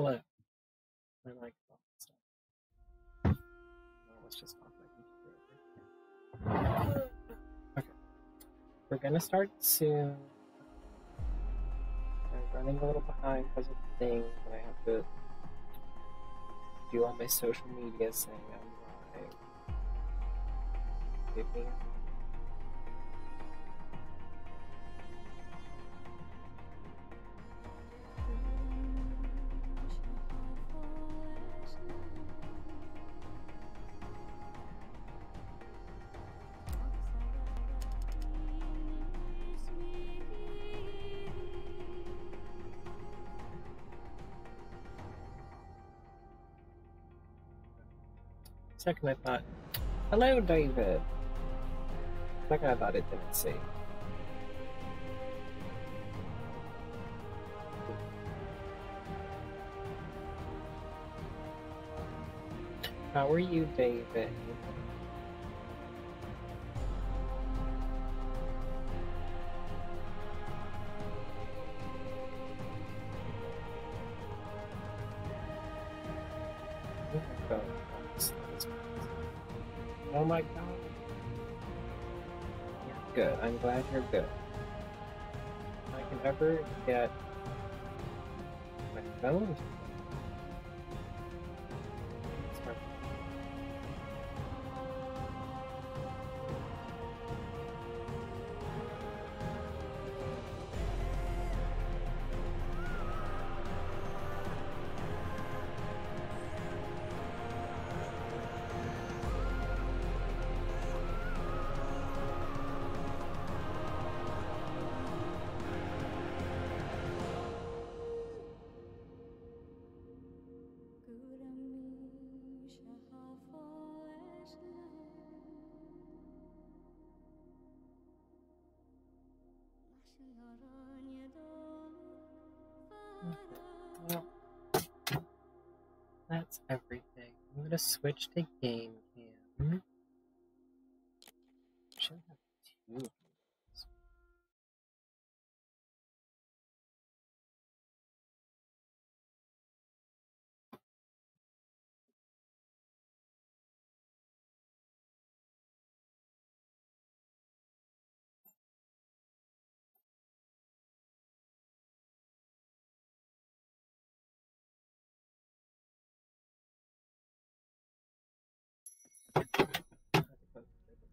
Hello. I like all that stuff. No, let's just pop my computer over. Okay. We're gonna start soon. I'm running a little behind because of things, and I have to do all my social media saying I'm live. Give me second I thought, hello David. Second I thought it didn't see. How are you, David? Oh my god. You're good. I'm glad you're good. If I can ever get my phone to Well, that's everything. I'm gonna switch to game cam. Should have two of these.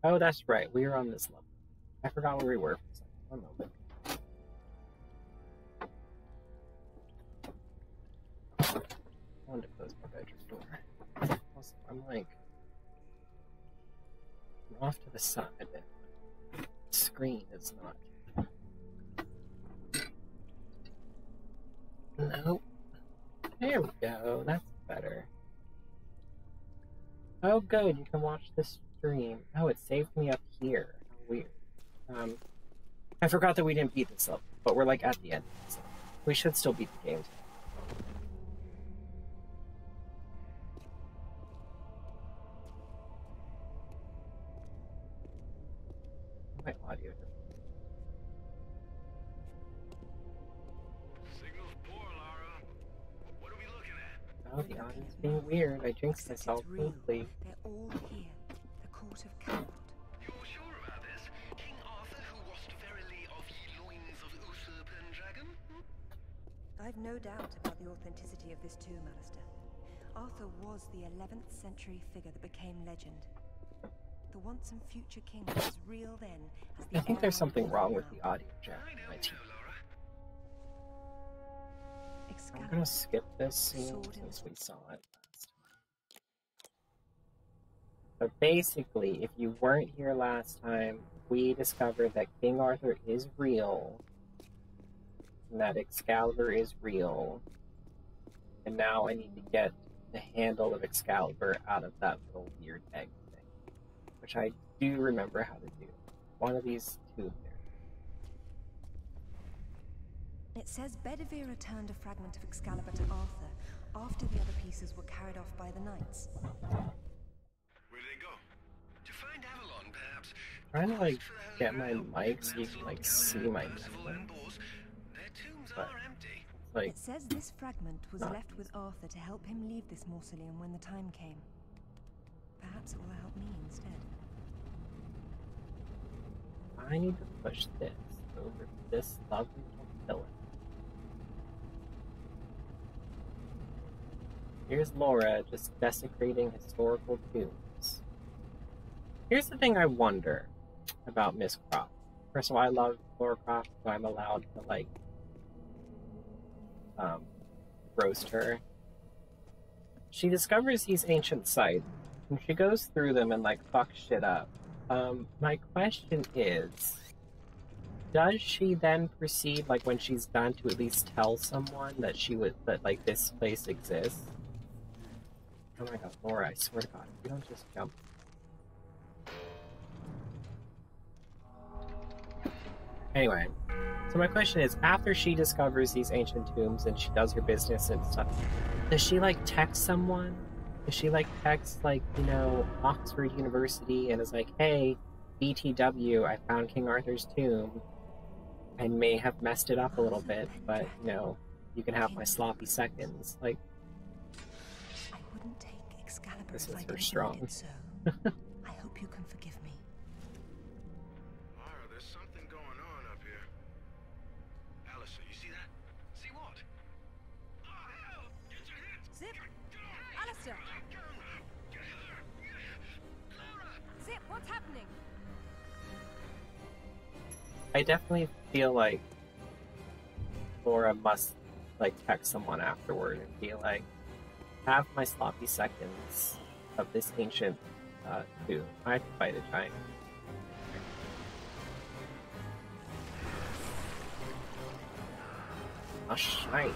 Oh, that's right. We were on this level. I forgot where we were for a second. One moment. I wanted to close my bedroom door. Also, I'm off to the side. The screen is not. Nope. There we go. That's better. Oh, good. You can watch the stream. Oh, it saved me up here. How weird. I forgot that we didn't beat this level, but we're like at the end. So we should still beat the game. My audio. Signal's poor, Lara. What are we looking at? Oh, the audio's being weird. I jinxed myself completely. They're all here. The court of Camelot. You're sure about this? King Arthur, who washed verily of ye loins of Uther Pendragon? I've no doubt about the authenticity of this tomb, Alistair. Arthur was the 11th century figure that became legend. The once and future king was as real then as the I think there's something era wrong now. with the audio jack. I know, Laura. I'm gonna skip this scene Sword in since we saw it last time. But basically, if you weren't here last time, we discovered that King Arthur is real, and that Excalibur is real, and now I need to get the handle of Excalibur out of that little weird egg thing, which I do remember how to do. One of these two there. It says Bedivere returned a fragment of Excalibur to Arthur after the other pieces were carried off by the knights. Where'd they go? To find Avalon, perhaps. I'm trying to get my mic so you can see my Percival and movement. Bors. Their tombs But are empty. it's Like, It says this fragment was left with Arthur to help him leave this mausoleum when the time came. Perhaps it will help me instead. I need to push this over this lovely little pillar. Here's Laura just desecrating historical tombs. Here's the thing I wonder about Miss Croft. First of all, I love Laura Croft, so I'm allowed to, like, roast her. She discovers these ancient sites, and she goes through them and, like, fucks shit up. My question is, does she then proceed, like, when she's done, to at least tell someone that that, like, this place exists? Oh my god, Laura, I swear to god, if you don't just jump. Anyway, so my question is, after she discovers these ancient tombs and she does her business and stuff, does she, like, text someone? Does she, like, text, like, you know, Oxford University and is like, hey, BTW, I found King Arthur's tomb. I may have messed it up a little bit, but, you know, you can have my sloppy seconds. Like, I wouldn't take Excalibur this if is I her didn't strong. it so. I hope you can forgive me. Mara, there's something going on up here. Alistair, you see that? See what? Oh, hell! Get your hands! Zip! Alistair! Zip, what's happening? I definitely feel like Laura must, like, text someone afterward and be like, have my sloppy seconds of this ancient tomb. I have to fight a giant. A shrike.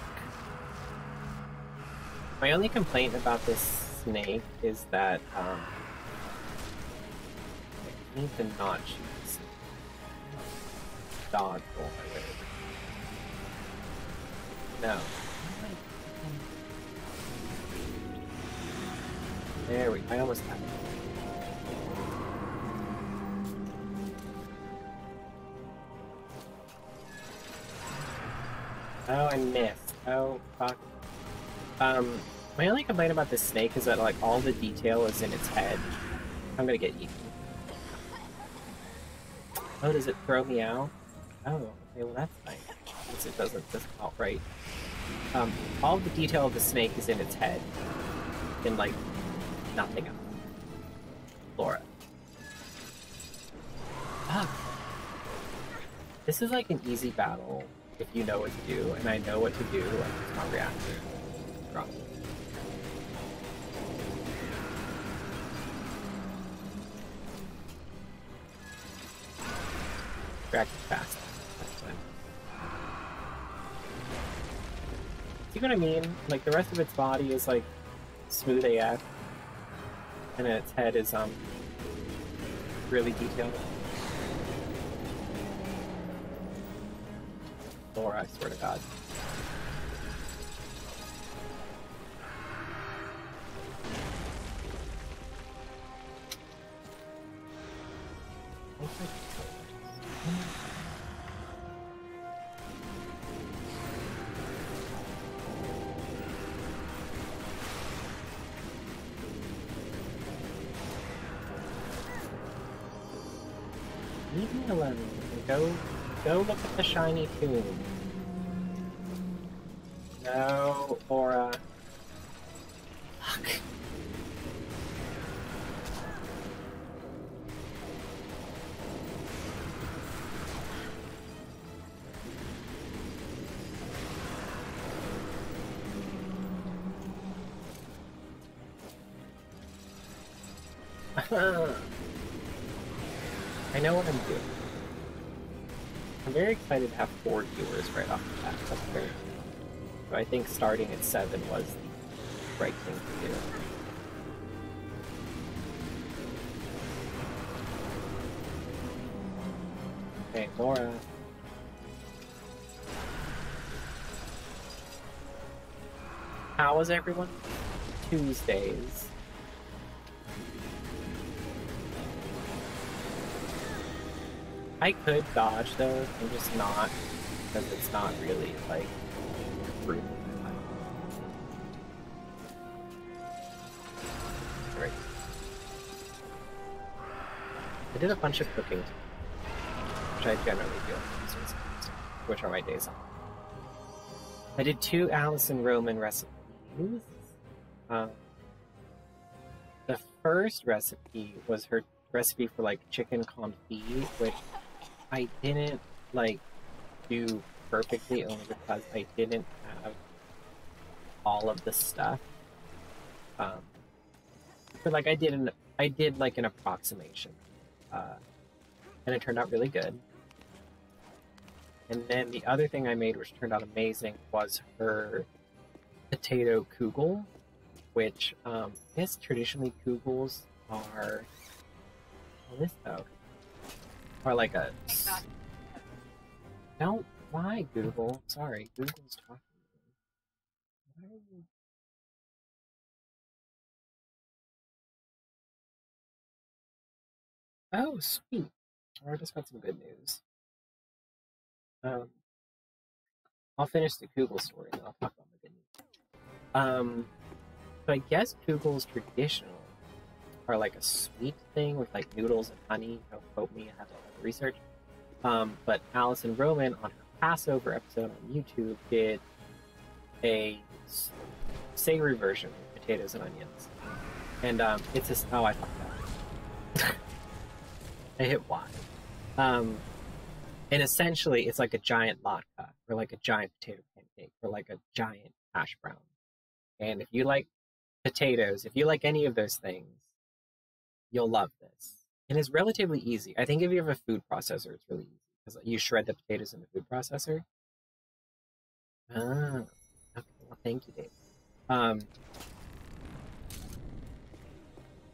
My only complaint about this snake is that I need to not shoot the snake. Dodge roll my way over. No. There we go. I almost had it. Oh, I missed. Oh, fuck. My only complaint about this snake is that, like, all the detail is in its head. I'm gonna get eaten. Oh, does it throw me out? Oh, okay, well that's nice. Since it doesn't just outright. All the detail of the snake is in its head. And, like, nothing else. Laura. Fuck. This is like an easy battle if you know what to do, and I know what to do, I'm just not reacting. Wrong. Reacting fast. That's fine. See what I mean? Like, the rest of its body is, like, smooth AF. And then its head is, really detailed. Laura, I swear to god. Leave me alone. Go look at the shiny tomb. No, Laura. Fuck. I know what I'm doing. I'm very excited to have 4 viewers right off the bat. That's very cool. So I think starting at 7 was the right thing to do. Okay, Laura. How was everyone? Tuesdays. I could dodge though, I'm just not, because it's not really, like, brutal. Right. I did a bunch of cooking, which I generally do on Tuesdays, which are my days off. I did 2 Alison Roman recipes. The first recipe was her recipe for like chicken confit, which I didn't like do perfectly only because I didn't have all of the stuff. But like I did like an approximation, and it turned out really good. And then the other thing I made, which turned out amazing, was her potato kugel, which I guess traditionally kugels are are like a don't lie, Google. Sorry, Google's talking to me. Why are you... Oh, sweet. I just got some good news. I'll finish the Google story and then I'll talk about my good news. So I guess Kugels traditional are like a sweet thing with like noodles and honey. Don't quote me, I have to do research. But Alison Roman on her Passover episode on YouTube did a savory version with potatoes and onions. And it's a... Oh, I fucked up. I hit Y. And essentially, it's like a giant latke, or like a giant potato pancake, or like a giant hash brown. And if you like potatoes, if you like any of those things, you'll love this. And it's relatively easy. I think if you have a food processor, it's really easy because you shred the potatoes in the food processor. Ah, okay. Well, thank you, Dave.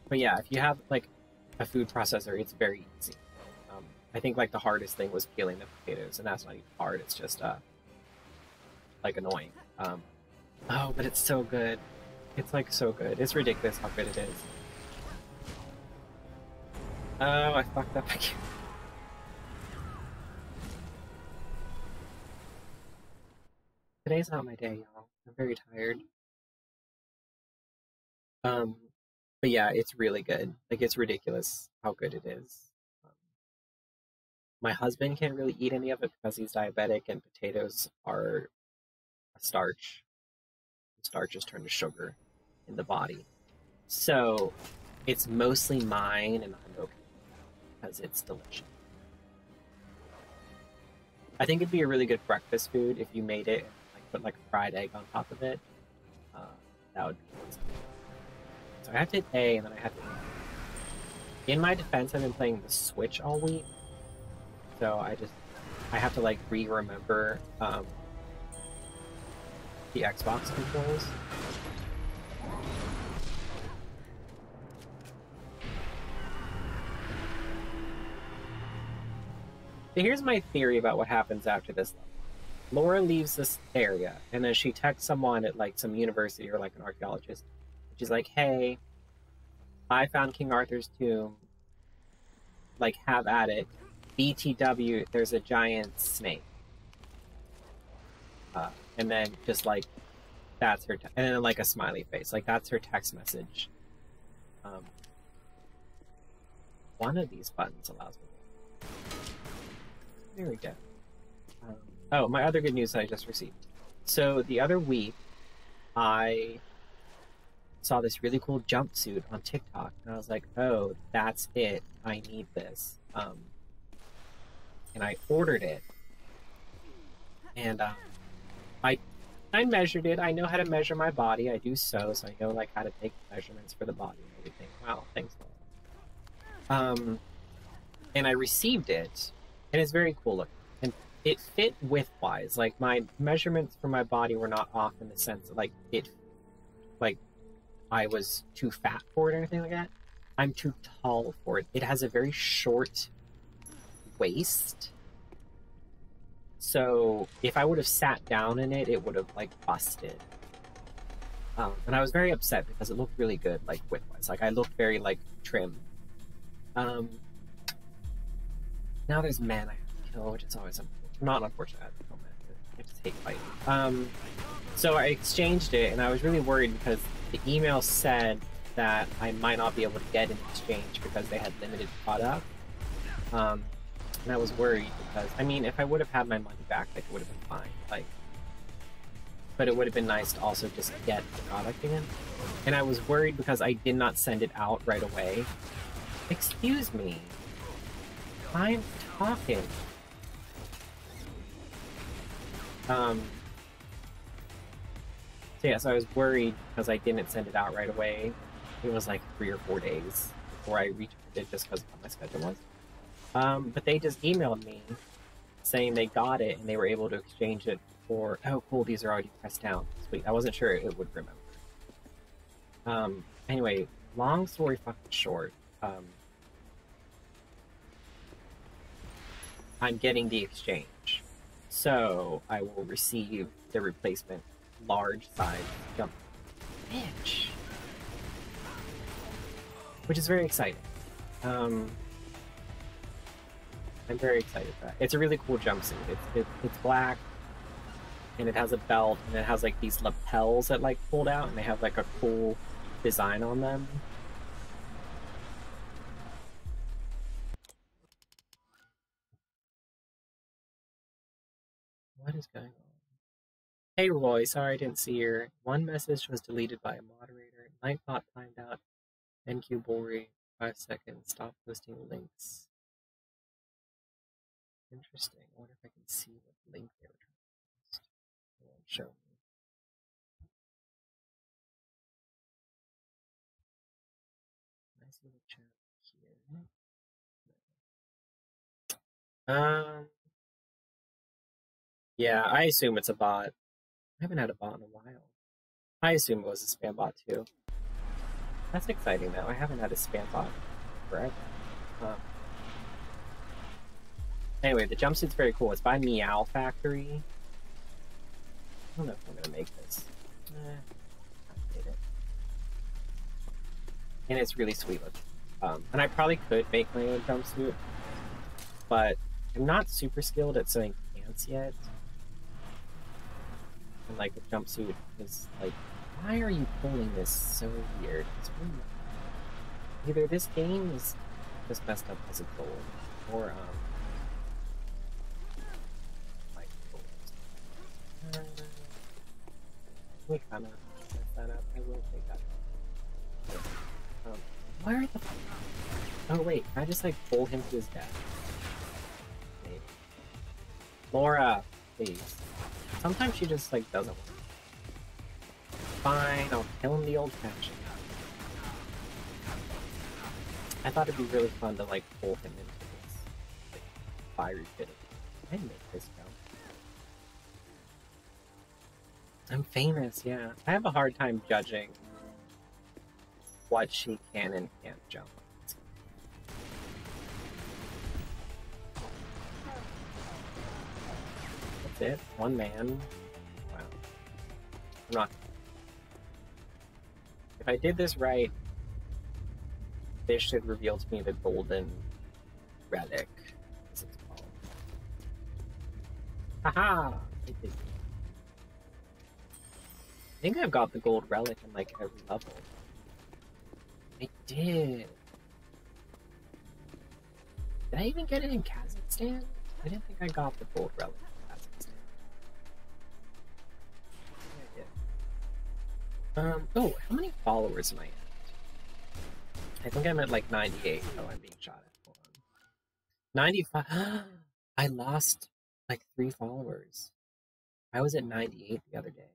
But yeah, if you have like a food processor, it's very easy. I think like the hardest thing was peeling the potatoes, and that's not even hard. It's just like annoying. Oh, but it's so good. It's like so good. It's ridiculous how good it is. Oh, I fucked up again. Today's not my day, y'all. I'm very tired. But yeah, it's really good. Like, it's ridiculous how good it is. My husband can't really eat any of it because he's diabetic, and potatoes are a starch. Starches turn to sugar in the body. So it's mostly mine, and I'm okay because it's delicious. I think it'd be a really good breakfast food if you made it and like put like a fried egg on top of it. That would be amazing. So I have to hit A, and then I have to... In my defense, I've been playing the Switch all week. So I have to like remember the Xbox controls. So here's my theory about what happens after this level. Laura leaves this area, and then she texts someone at like some university or like an archaeologist. She's like, "Hey, I found King Arthur's tomb. Like, have at it. BTW, there's a giant snake." And then just like, that's her, and then like a smiley face. Like, that's her text message. One of these buttons allows me. There we go. Oh, my other good news that I just received. So the other week, I saw this really cool jumpsuit on TikTok, and I was like, "Oh, that's it. I need this." And I ordered it, and I measured it. I know how to measure my body. I do so I know like how to take measurements for the body and everything. Wow, thanks, Laura. And I received it, and it's very cool looking. And it fit width-wise. Like, my measurements for my body were not off in the sense that like I was too fat for it or anything like that. I'm too tall for it. It has a very short waist. So if I would have sat down in it, it would have like busted. And I was very upset because it looked really good, like width-wise. Like, I looked very like trim. Now there's men I have to kill, which is always not unfortunate. I just hate fighting. So I exchanged it, and I was really worried because the email said that I might not be able to get an exchange because they had limited product. And I was worried because, I mean, if I would have had my money back, like, it would have been fine. Like, but it would have been nice to also just get the product again. And I was worried because I did not send it out right away. Excuse me. I'm talking. So yeah, so I was worried because I didn't send it out right away. It was like 3 or 4 days before I returned it just because of how my schedule was. But they just emailed me saying they got it and they were able to exchange it for, oh cool, these are already pressed down. Sweet, I wasn't sure it would remember. Anyway, long story fucking short, I'm getting the exchange. So I will receive the replacement large size jump. Bitch. Which is very exciting. I'm very excited for that. It's a really cool jumpsuit. It's black, and it has a belt, and it has like these lapels that like fold out, and they have like a cool design on them. What is going on? Hey Roy, sorry I didn't see your one message was deleted by a moderator. Nightbot timed out. NQ Bori, 5 seconds. Stop posting links. Interesting. I wonder if I can see what link they were trying to post. It won't show me. Can I see the chat here? Yeah, I assume it's a bot. I haven't had a bot in a while. I assume it was a spam bot too. That's exciting though. I haven't had a spam bot forever. Anyway, the jumpsuit's very cool. It's by Meow Factory. I don't know if I'm gonna make this. I made it. And it's really sweet looking. And I probably could make my own jumpsuit, but I'm not super skilled at sewing pants yet. And like a jumpsuit is like, why are you pulling this so weird? It's really either this game is just messed up as a goal, or like we kind of mess that up. I will take that. Where the? Oh wait, can I just like pull him to his death? Maybe. Laura, please. Sometimes she just like doesn't work. Fine, I'll kill him the old-fashioned. I thought it'd be really fun to like pull him into this like fiery pit. I make this jump. I'm famous, yeah. I have a hard time judging what she can and can't jump. That's it? One man? Wow. I'm not. If I did this right, this should reveal to me the golden relic, as it's called. Haha! I think I've got the gold relic in like every level. I did. Did I even get it in Kazakhstan? I didn't think I got the gold relic in Kazakhstan. I did. Oh, how many followers am I at? I think I'm at like 98. Oh, I'm being shot at. Hold on. 95. I lost like 3 followers. I was at 98 the other day.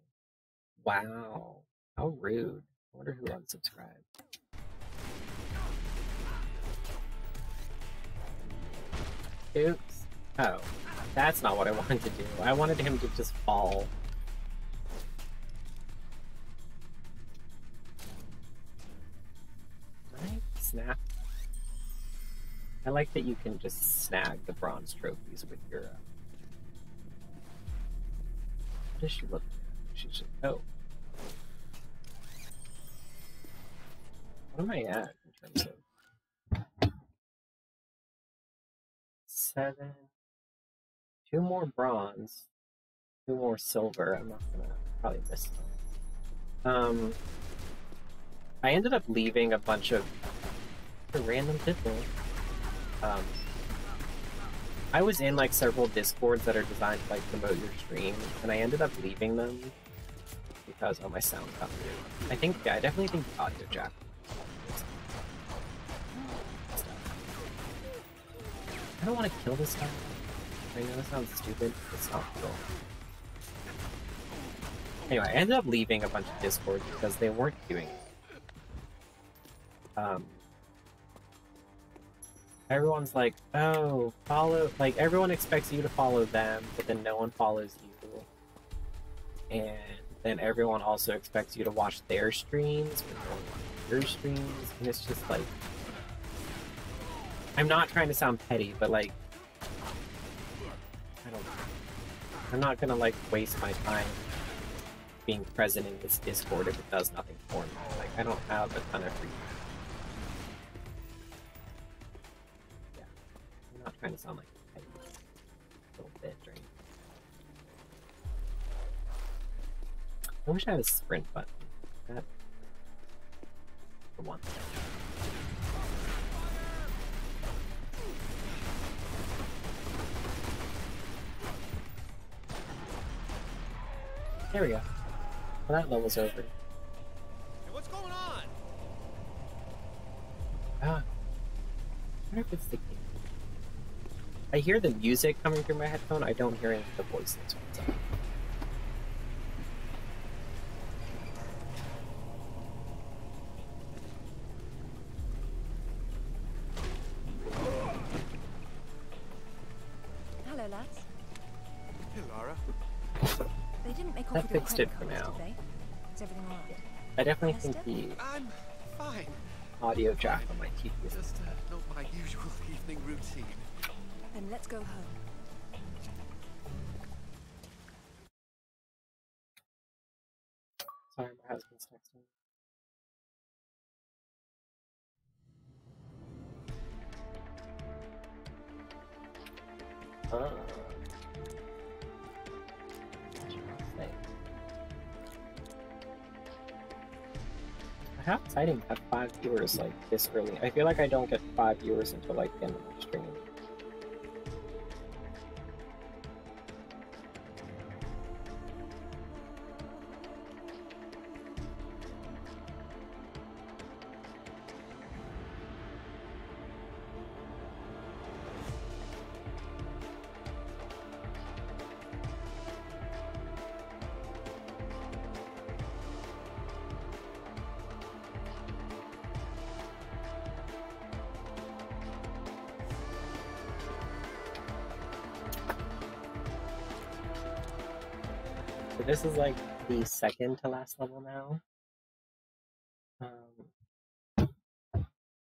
Wow. How rude. I wonder who unsubscribed. Oops. Oh, that's not what I wanted to do. I wanted him to just fall. Right? Snap. I like that you can just snag the bronze trophies with your. What does she look like? She should. Oh. What am I at in terms of? 7. 2 more bronze. 2 more silver. I'm not gonna probably missed them. I ended up leaving a bunch of random people. I was in like several Discords that are designed to like promote your stream, and I ended up leaving them because my sound got weird. I think, yeah, I definitely think the audio jack. I don't want to kill this guy. I know that sounds stupid. It's not cool. Anyway, I ended up leaving a bunch of Discords because they weren't doing it. Everyone's like, oh, follow, like, everyone expects you to follow them, but then no one follows you. And then everyone also expects you to watch their streams, but no one watches your streams, and it's just like, I'm not trying to sound petty, but like, I don't know. I'm not gonna like waste my time being present in this Discord if it does nothing for me. Like, I don't have a ton of free time. Yeah, I'm not trying to sound like a petty little bitch or anything. I wish I had a sprint button. That the one. There we go. Well, that level's over. Hey, what's going on? Ah. I wonder if it's the game. I hear the music coming through my headphone, I don't hear any of the voices. What's up? Hello, lads. Hey, Lara. They didn't make off That with your fixed credit it for cards, now. did they? Is everything alright? I definitely think the I'm fine. audio jack on my TV is Just not my usual evening routine. Then let's go home. sorry, my husband's texting. How exciting to have 5 viewers like this early. I feel like I don't get 5 viewers until like the end of my stream. So this is like the second to last level now.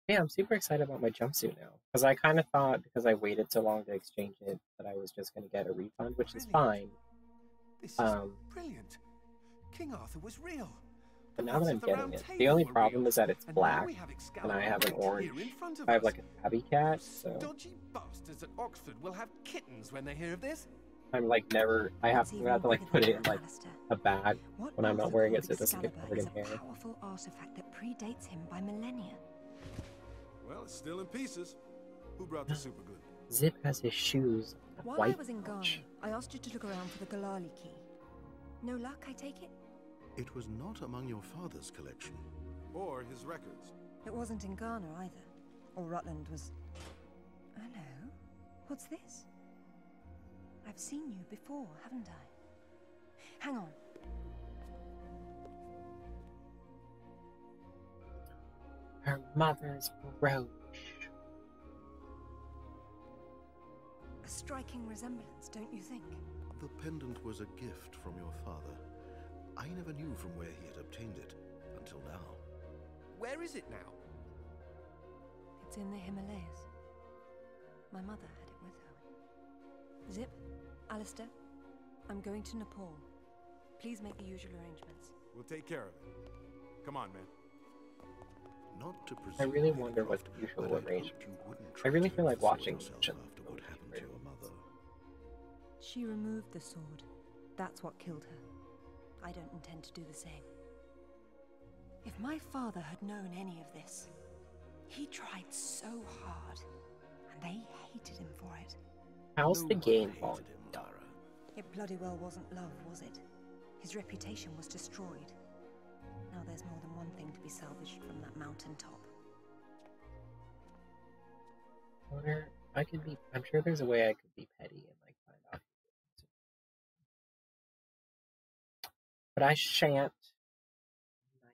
Yeah, I'm super excited about my jumpsuit now. Because I kind of thought, because I waited so long to exchange it, that I was just going to get a refund, which is fine. This is brilliant. King Arthur was real. But now that I'm getting it, the only problem is that it's black, and I have an orange. I have like a tabby cat, so Dodgy bastards at Oxford will have kittens when they hear of this. I'm like never. I have to like put it in like a bag when I'm not wearing it, so it doesn't get covered in hair. It's a powerful artifact that predates him by millennia. Well, it's still in pieces. Who brought the super glue? Zip has his shoes. While I was in Ghana, I asked you to look around for the Galali key. No luck, I take it? It was not among your father's collection. Or his records. It wasn't in Ghana either. Or Rutland was... Hello? What's this? I've seen you before, haven't I? Hang on. Her mother's brooch. A striking resemblance, don't you think? The pendant was a gift from your father. I never knew from where he had obtained it, until now. Where is it now? It's in the Himalayas. My mother had it with her. Zip, Alistair, I'm going to Nepal. Please make the usual arrangements. We'll take care of it. Come on, man. Not to I really wonder what the usual arrangement. I really feel like watching after what happened to your mother. She removed the sword. That's what killed her. I don't intend to do the same. If my father had known any of this, he tried so hard, and they hated him for it. How's the game hated going? him, Tara. It bloody well wasn't love, was it? His reputation was destroyed. Now there's more than one thing to be salvaged from that mountaintop. I'm sure there's a way I could be petty and like find out. But I shan't. Nice.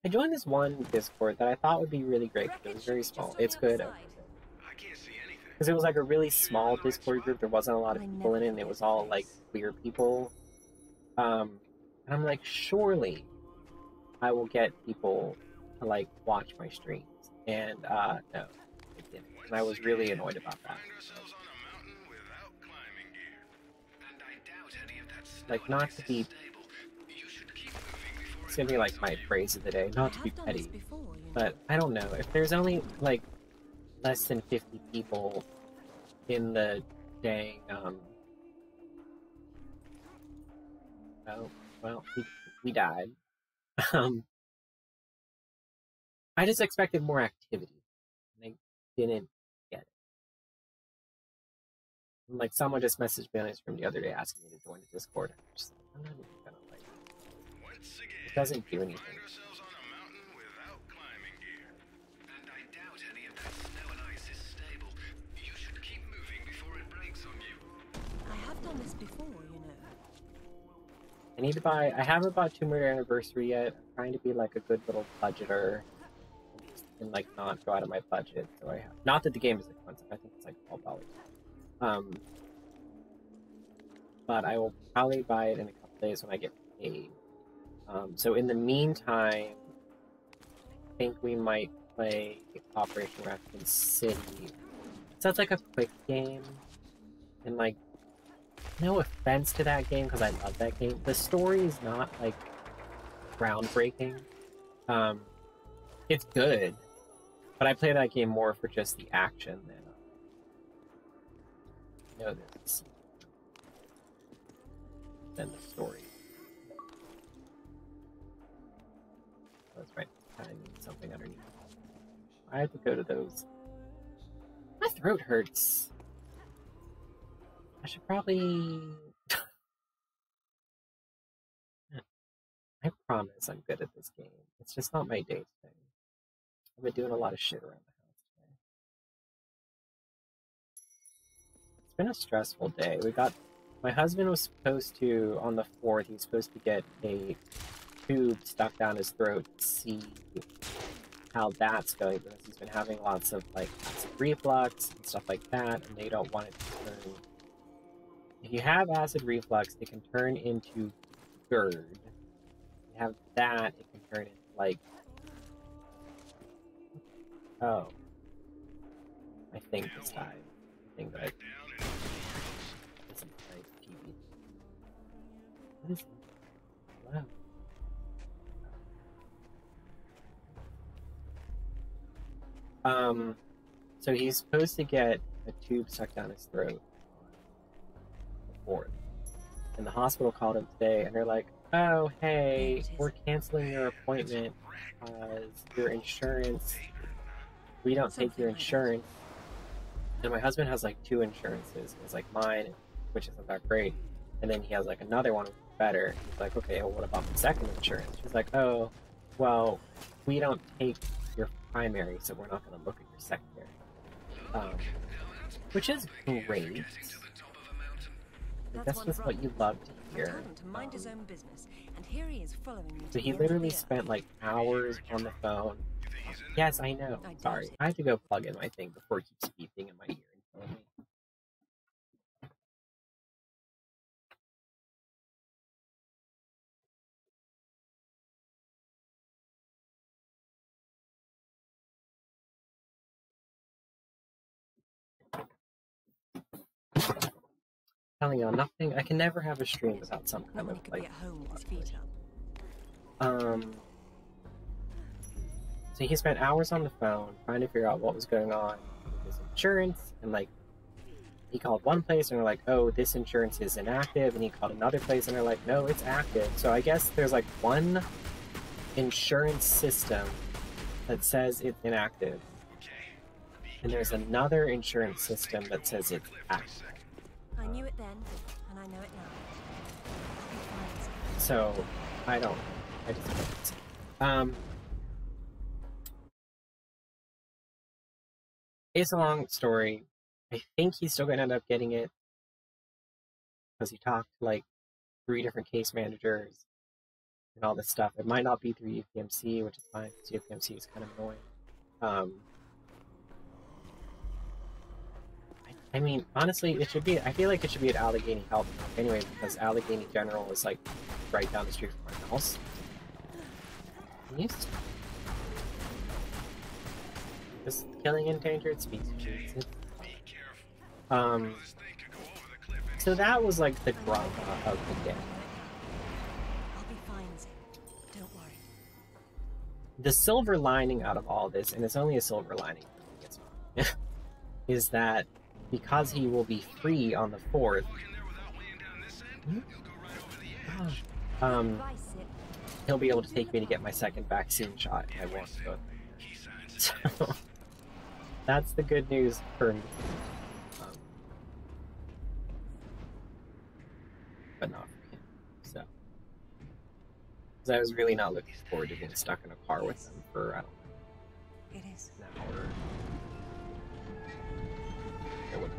I joined this one Discord that I thought would be really great because it was very small. It's good. I can't see anything. Because it was like a really small Discord group. There wasn't a lot of people in it, and it was all like queer people. And I'm like, surely I will get people to like watch my streams. And no, it didn't. And I was really annoyed about that. Like, not to be. It's gonna be like my phrase of the day, not to be petty. But I don't know. If there's only like less than 50 people in the dang oh well we died. I just expected more activity, and I didn't get it. And, like, someone just messaged me on Instagram the other day asking me to join the Discord. I'm not even gonna like it doesn't do anything. This before, you know. I need to buy. I haven't bought Tomb Raider Anniversary yet. I'm trying to be like a good little budgeter and like not go out of my budget. So I have. Not that the game is expensive. I think it's like $12. But I will probably buy it in a couple days when I get paid. So in the meantime, I think we might play Operation Raccoon City. So it's like a quick game, and like. No offense to that game, because I love that game. The story is not, like, groundbreaking. It's good, but I play that game more for just the action than the story. That's right. I need something underneath. I have to go to those. My throat hurts. I should probably... I promise I'm good at this game. It's just not my day today. I've been doing a lot of shit around the house today. It's been a stressful day. My husband was supposed to, on the 4th, he was supposed to get a tube stuck down his throat to see how that's going, because he's been having lots of, like, acid reflux and stuff like that, and they don't want it to turn... If you have acid reflux, it can turn into GERD. If you have that, it can turn into, like... Oh. I think this died. I think that I... This is my TV. What is it? Wow. So he's supposed to get a tube stuck down his throat. And the hospital called him today, and they're like, oh, hey, we're canceling your appointment because your insurance, we don't take your insurance. And my husband has like 2 insurances. It's like mine, which isn't that great, and then he has like another one which is better. He's like, okay, well, what about the second insurance? She's like, oh, well, we don't take your primary, so we're not going to look at your secondary. Which is great. That's just what you love to hear. So he literally spent like hours on the phone. Yes, I know. Sorry. I have to go plug in my thing before it keeps beeping in my ear and killing me. Telling y'all nothing. I can never have a stream without some kind of like. So he spent hours on the phone trying to figure out what was going on with his insurance and like he called one place and they're like, oh, this insurance is inactive, and he called another place and they're like, no, it's active. So I guess there's like one insurance system that says it's inactive, and there's another insurance system that says it's active. I knew it then, and I know it now. So I don't. I just don't. It's a long story. I think he's still gonna end up getting it because he talked to like 3 different case managers and all this stuff. It might not be through UPMC, which is fine because UPMC is kind of annoying. I mean, honestly, it should be. I feel like it should be at Allegheny Health anyway, because Allegheny General is like right down the street from my house. Just killing endangered species. So that was like the drama of the day. I'll be fine, Zip. Don't worry. The silver lining out of all this, and it's only a silver lining, is that because he will be free on the 4th, he'll be able to take me to get my second vaccine shot. I won't go. So that's the good news for me. But not for him. So, because I was really not looking forward to being stuck in a car with them for, I don't know, It is. an hour. It would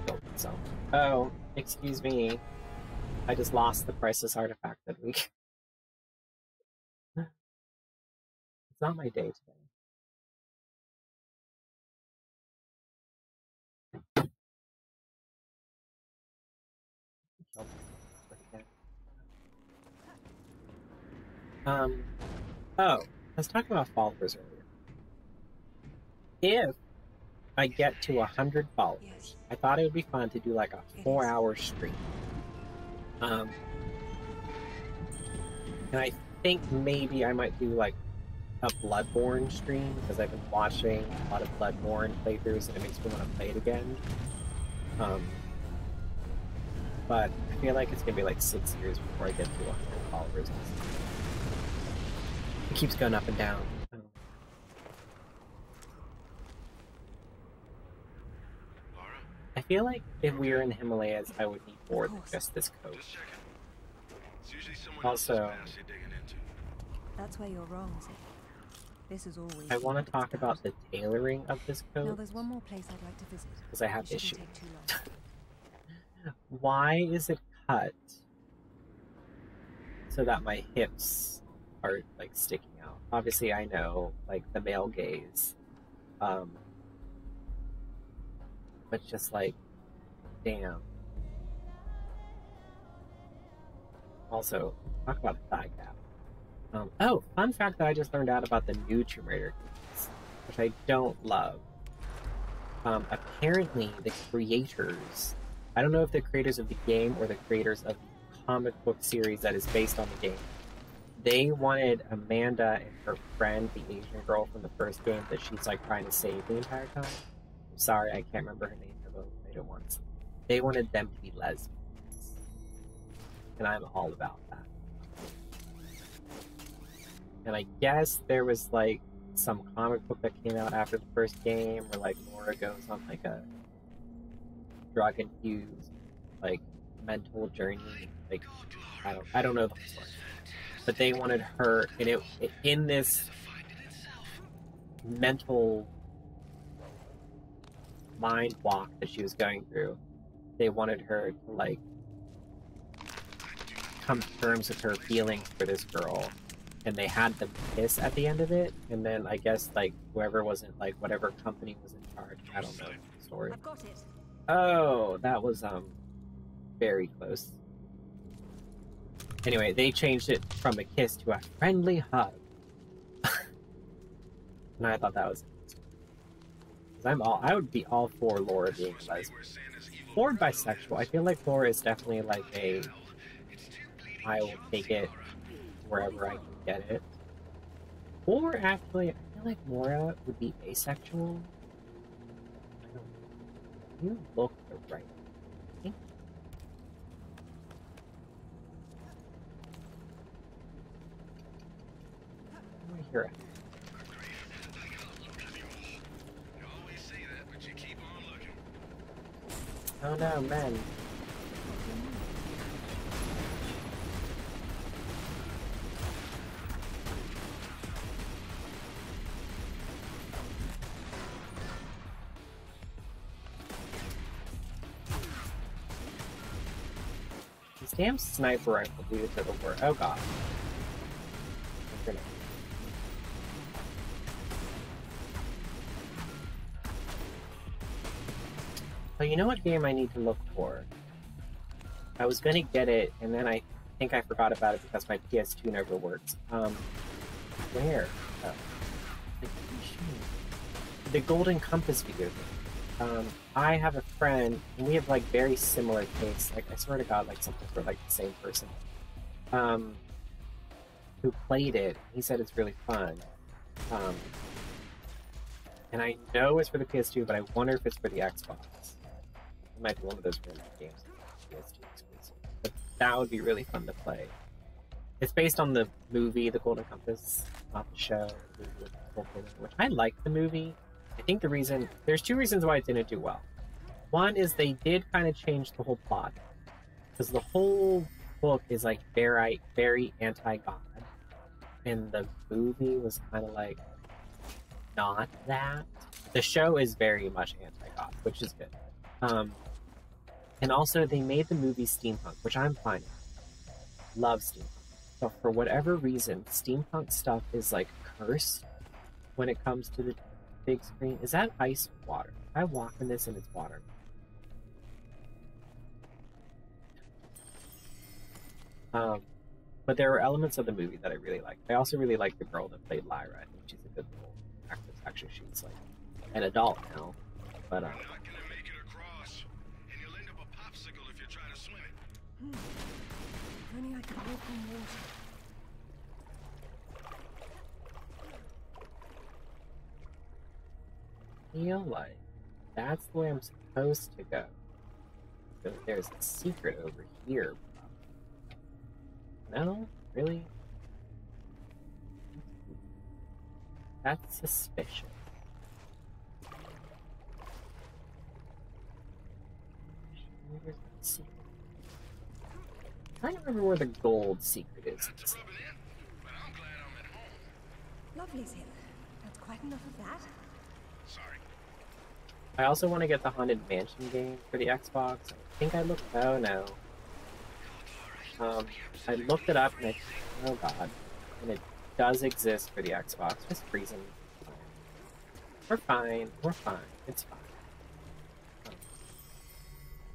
build itself. Oh, excuse me. I just lost the priceless artifact that week. It's not my day today. Oh, I was talking about followers earlier. If I get to 100 followers, I thought it would be fun to do like a 4-hour stream. And I think maybe I might do like a Bloodborne stream, because I've been watching a lot of Bloodborne playthroughs and it makes me want to play it again. But I feel like it's gonna be like 6 years before I get to 100 followers. It keeps going up and down. I feel like if we were in the Himalayas, I would need more than just this coat. Also, That's where you're wrong, Zip. This is always. I want to talk about the tailoring of this Now, coat there's one more place I'd like to visit. because I have It shouldn't issues. take too long. Why is it cut so that my hips are like sticking out? Obviously, I know like the male gaze, but just like, damn. Also, talk about the thigh gap. Oh, fun fact that I just learned out about the new Tomb Raider games, which I don't love. Apparently, the creators, I don't know if the creators of the game or the creators of the comic book series that is based on the game, they wanted Amanda and her friend, the Asian girl from the first game that she's like trying to save the entire time. I'm sorry, I can't remember her name for the later ones. They wanted them to be lesbians. And I'm all about that. And I guess there was like some comic book that came out after the first game where like Laura goes on like a drug infused like mental journey. Like I don't know the whole story. But they wanted her in this mental mind walk that she was going through. They wanted her to like come to terms with her feelings for this girl, and they had them kiss at the end of it, and then I guess like whoever wasn't like whatever company was in charge, I don't know the story. I've got it. Oh, that was very close. Anyway, they changed it from a kiss to a friendly hug. And I thought that was interesting. Because I would be all for Laura being a lesbian. Or bisexual. I feel like Laura is definitely like I will take it wherever I can get it. Or actually, I feel like Laura would be asexual. I don't know. You look the right. Hear it. You always say that, but you keep on looking. Oh no, men. This damn sniper rifle due to the word. Oh god. Oh, you know what game I need to look for? I was gonna get it, and then I think I forgot about it because my PS2 never works. Where? Oh. The Golden Compass video game. I have a friend, and we have like very similar tastes. Like, I swear to God, like something for like the same person. Who played it? He said it's really fun. And I know it's for the PS2, but I wonder if it's for the Xbox. It might be one of those random games PS2 exclusive. But that would be really fun to play. It's based on the movie The Golden Compass, not the show, which I liked the movie. I think there's two reasons why it didn't do well. One is they did kind of change the whole plot, because the whole book is like very, very anti-God, and the movie was kind of like not that. The show is very much anti-God, which is good. And also they made the movie steampunk, which I'm fine with. Love steampunk. But for whatever reason, steampunk stuff is like cursed when it comes to the big screen. Is that ice water? I walk in this and it's water. But there were elements of the movie that I really liked. I also really like the girl that played Lyra. I think she's a good little actress. Actually, she's like an adult now. But You're not gonna make it across, and you'll end up a popsicle if you try to swim it. If only I could walk on water. feel like that's the way I'm supposed to go. So there's a secret over here. No? Really? That's suspicious. Where's the secret? I'm trying to remember where the gold secret is. That's rubbing in, but I'm glad I'm at home. Lovely's here. That's quite enough of that. Sorry. I also want to get the Haunted Mansion game for the Xbox. I think I looked. Oh no. I looked it up and it. Oh god. And it does exist for the Xbox. Just freezing. We're fine. We're fine. It's fine.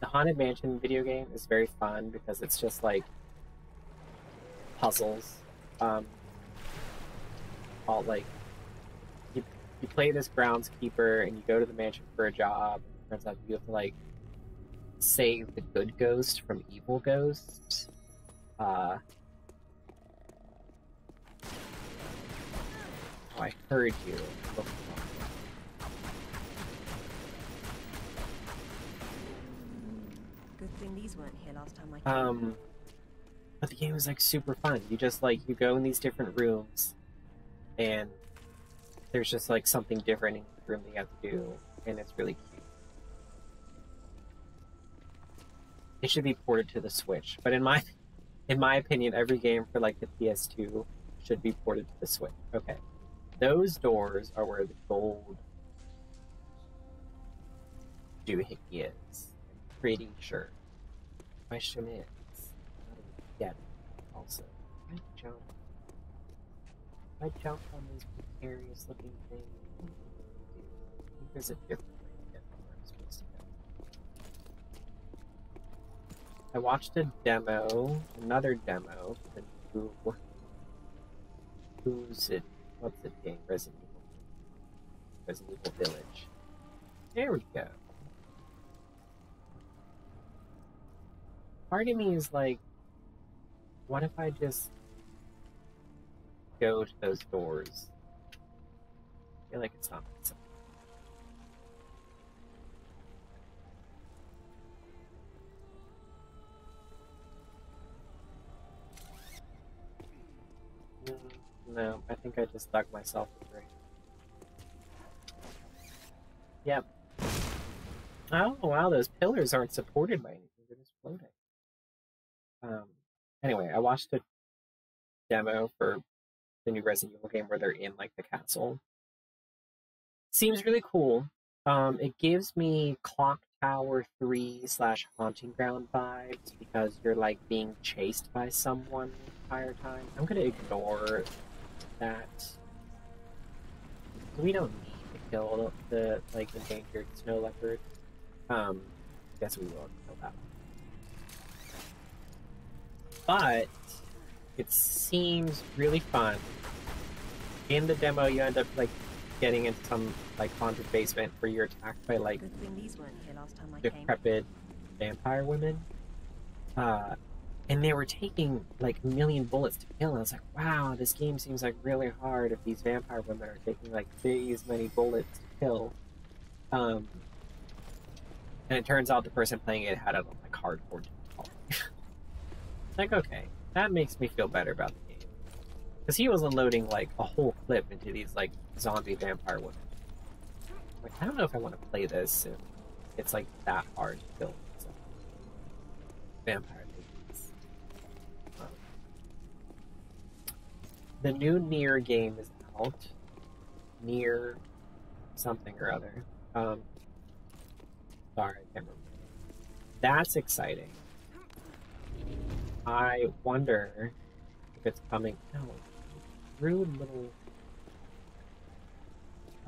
The Haunted Mansion video game is very fun because it's just like puzzles. All like you play this groundskeeper and you go to the mansion for a job. It turns out you have to like save the good ghost from evil ghosts. Oh, I heard you. Good thing these weren't here last time I came. But the game is like super fun. You just like you go in these different rooms and there's just like something different in each room that you have to do, and it's really cute. It should be ported to the Switch, but in my opinion, every game for like the PS2 should be ported to the Switch. Okay. Those doors are where the gold doohickey is. I'm pretty sure. Question is, how do we get it? Also, can I jump? Can I jump on these precarious looking things? I think there's a different way to get where I'm supposed to go. I watched a demo, another demo, for the new what's it game? Resident Evil Village. There we go. Part of me is like, what if I just go to those doors? I feel like it's not that simple. know. I think I just dug myself a grave. Yep. Oh, wow, those pillars aren't supported by anything. They're just floating. Anyway, I watched a demo for the new Resident Evil game where they're in, like, the castle. Seems really cool. It gives me Clock Tower 3 / Haunting Ground vibes because you're, like, being chased by someone the entire time. I'm gonna ignore that. We don't need to kill the, like, endangered snow leopard. Guess we will kill that one. But it seems really fun. In the demo, you end up, like, getting into some, like, haunted basement where you're attacked by, like, Good thing these weren't here last time I decrepit vampire women. And they were taking, like, a million bullets to kill. And I was like, wow, this game seems, like, really hard if these vampire women are taking, like, these many bullets to kill. And it turns out the person playing it had a, like, hardcore difficulty. Like, okay, that makes me feel better about the game. Because he was unloading, like, a whole clip into these, like, zombie vampire women. Like, I don't know if I want to play this if it's, like, that hard to kill vampire ladies. The new Nier game is out. Nier something or other. Sorry, I can't remember. That's exciting. I wonder if it's coming. No, rude little.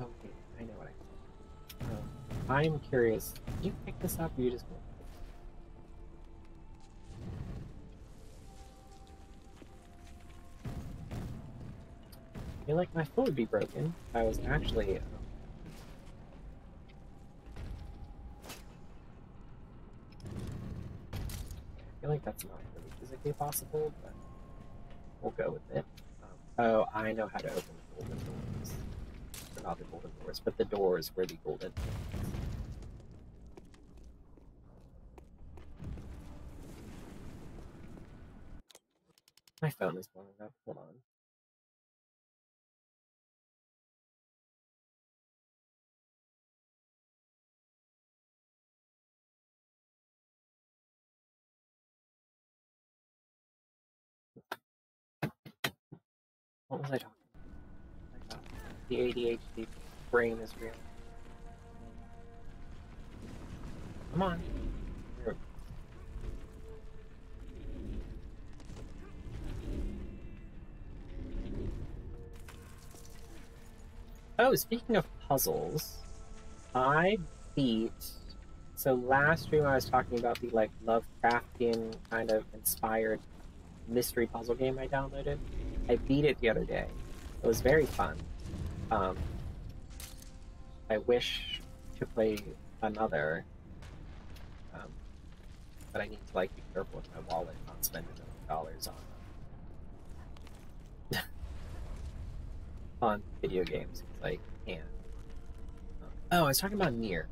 Okay, I know what I'm curious. Did you pick this up or you just go? I feel like my foot would be broken if I was actually. I feel like that's not really physically possible, but we'll go with it. Oh, I know how to open the golden doors. Or not the golden doors, but the doors where the golden doors. My phone is blowing up. Hold on. What was I talking about? The ADHD brain is real. Come on. Here. Oh, speaking of puzzles, I beat. So last stream I was talking about the like Lovecraftian kind of inspired mystery puzzle game I downloaded. I beat it the other day. It was very fun. I wish to play another, but I need to like be careful with my wallet, not spend $1 million on video games because I can't. Oh, I was talking about Nier.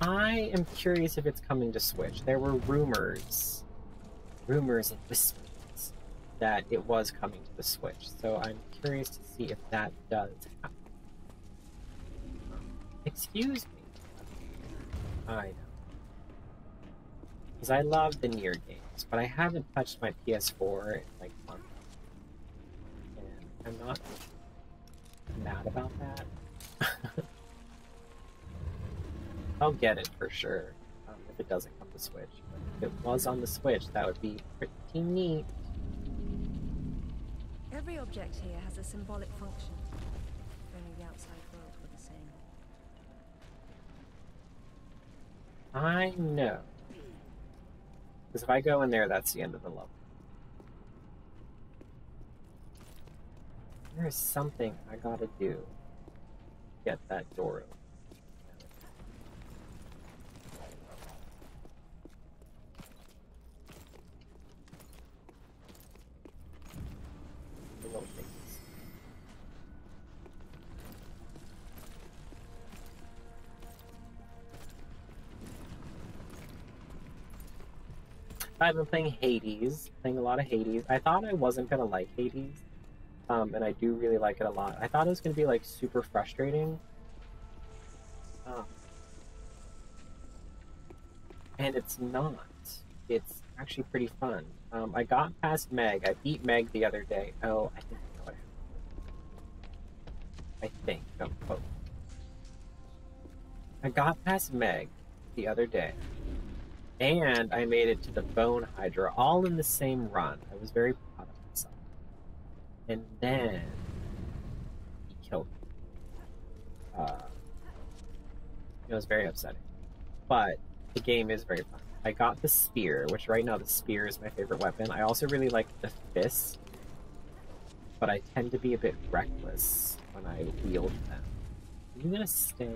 I am curious if it's coming to Switch. There were rumors and whispers that it was coming to the Switch, so I'm curious to see if that does happen. Excuse me. I know. Because I love the Nier games, but I haven't touched my PS4 in like months. And I'm not mad about that. I'll get it for sure if it doesn't come to Switch. But if it was on the Switch, that would be pretty neat. Every object here has a symbolic function. If only the outside world were the same. I know. Because if I go in there, that's the end of the level. There is something I gotta do to get that door open. The little things. I've been playing Hades, playing a lot of Hades. I thought I wasn't gonna like Hades, And I do really like it a lot. I thought it was going to be like super frustrating. And it's not. It's actually pretty fun. I got past Meg. I beat Meg the other day. Oh, I think I know what happened. I think. Don't quote. I got past Meg the other day. And I made it to the Bone Hydra all in the same run. I was very proud of myself. And then he killed me. It was very upsetting. But the game is very fun. I got the spear, which right now the spear is my favorite weapon. I also really like the fist, but I tend to be a bit reckless when I wield them. Are you gonna stay?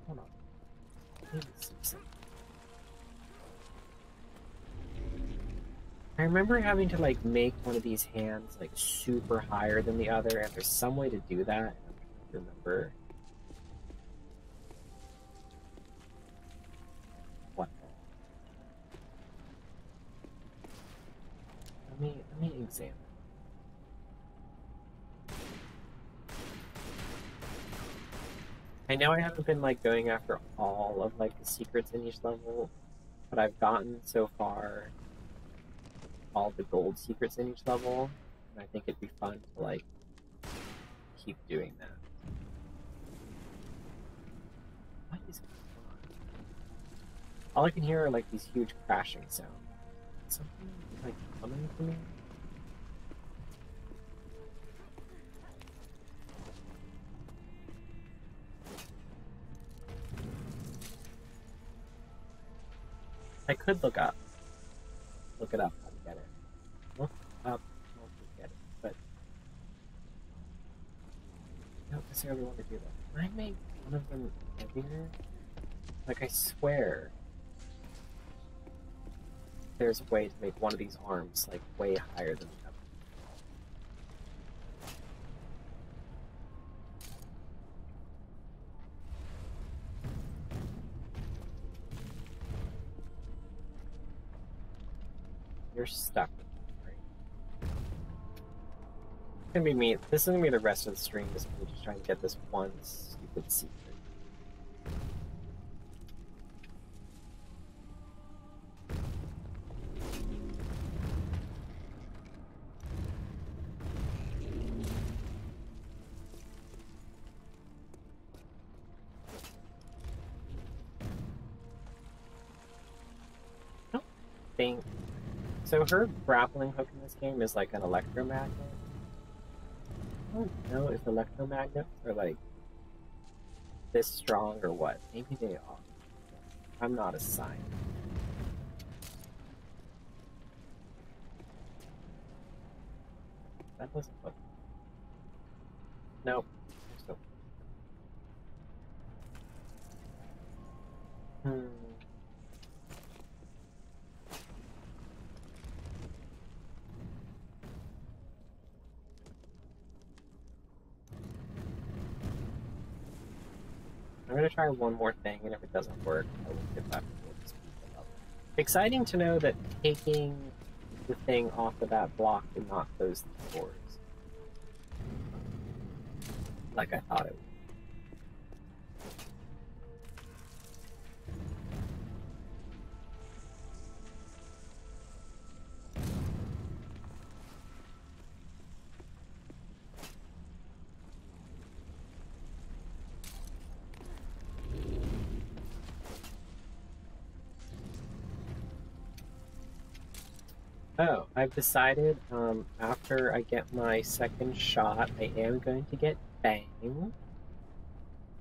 Hold on. I remember having to like make one of these hands like super higher than the other, and there's some way to do that. I'm trying to remember what. Let me examine. I know I haven't been like going after all of like the secrets in each level, but I've gotten so far all the gold secrets in each level, and I think it'd be fun to like keep doing that. What is going on? All I can hear are like these huge crashing sounds. Is something like coming for me? I could look up. Look it up how to get it. Look up how to get it. But I don't necessarily want to do that. Can I make one of them heavier? Like, I swear there's a way to make one of these arms like way higher than the other. You're stuck with me, right? It's gonna be me. This is gonna be the rest of the stream. Just me just trying to get this one stupid secret. I don't think so. Her grappling hook in this game is like an electromagnet. I don't know if electromagnets are like this strong or what. Maybe they are. I'm not a scientist. That doesn't look. Nope. Still. I'm gonna try one more thing, and if it doesn't work, I will get back to this level. Exciting to know that taking the thing off of that block did not close the doors. Like I thought it would. Oh, I've decided after I get my second shot, I am going to get Bang. I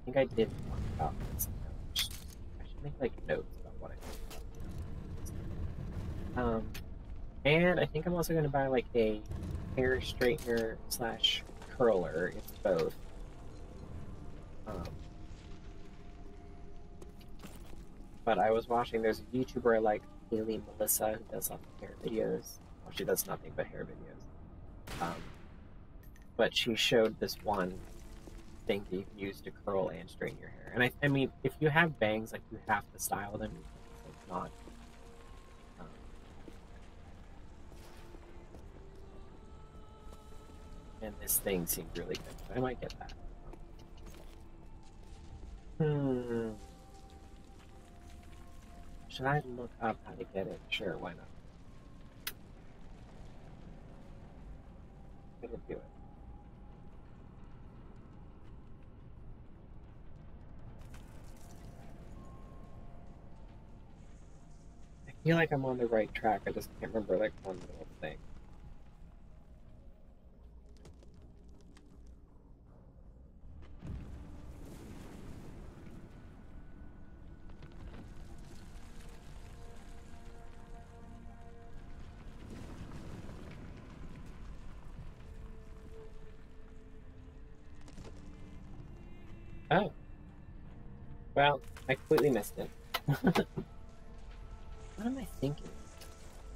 think I did talk about this. I should make like notes about what I did. And I think I'm also going to buy like a hair straightener slash curler. It's both. But I was watching, there's a YouTuber I like, Haley Melissa, who does lots of hair videos. Well, she does nothing but hair videos. But she showed this one thing that you can use to curl and straighten your hair. And I mean, if you have bangs, like, you have to style them. It's not. And this thing seemed really good. So I might get that. Should I look up how to get it? Sure, why not? I'm gonna do it. I feel like I'm on the right track. I just can't remember like one little thing. Oh. Well, I completely missed it. What am I thinking?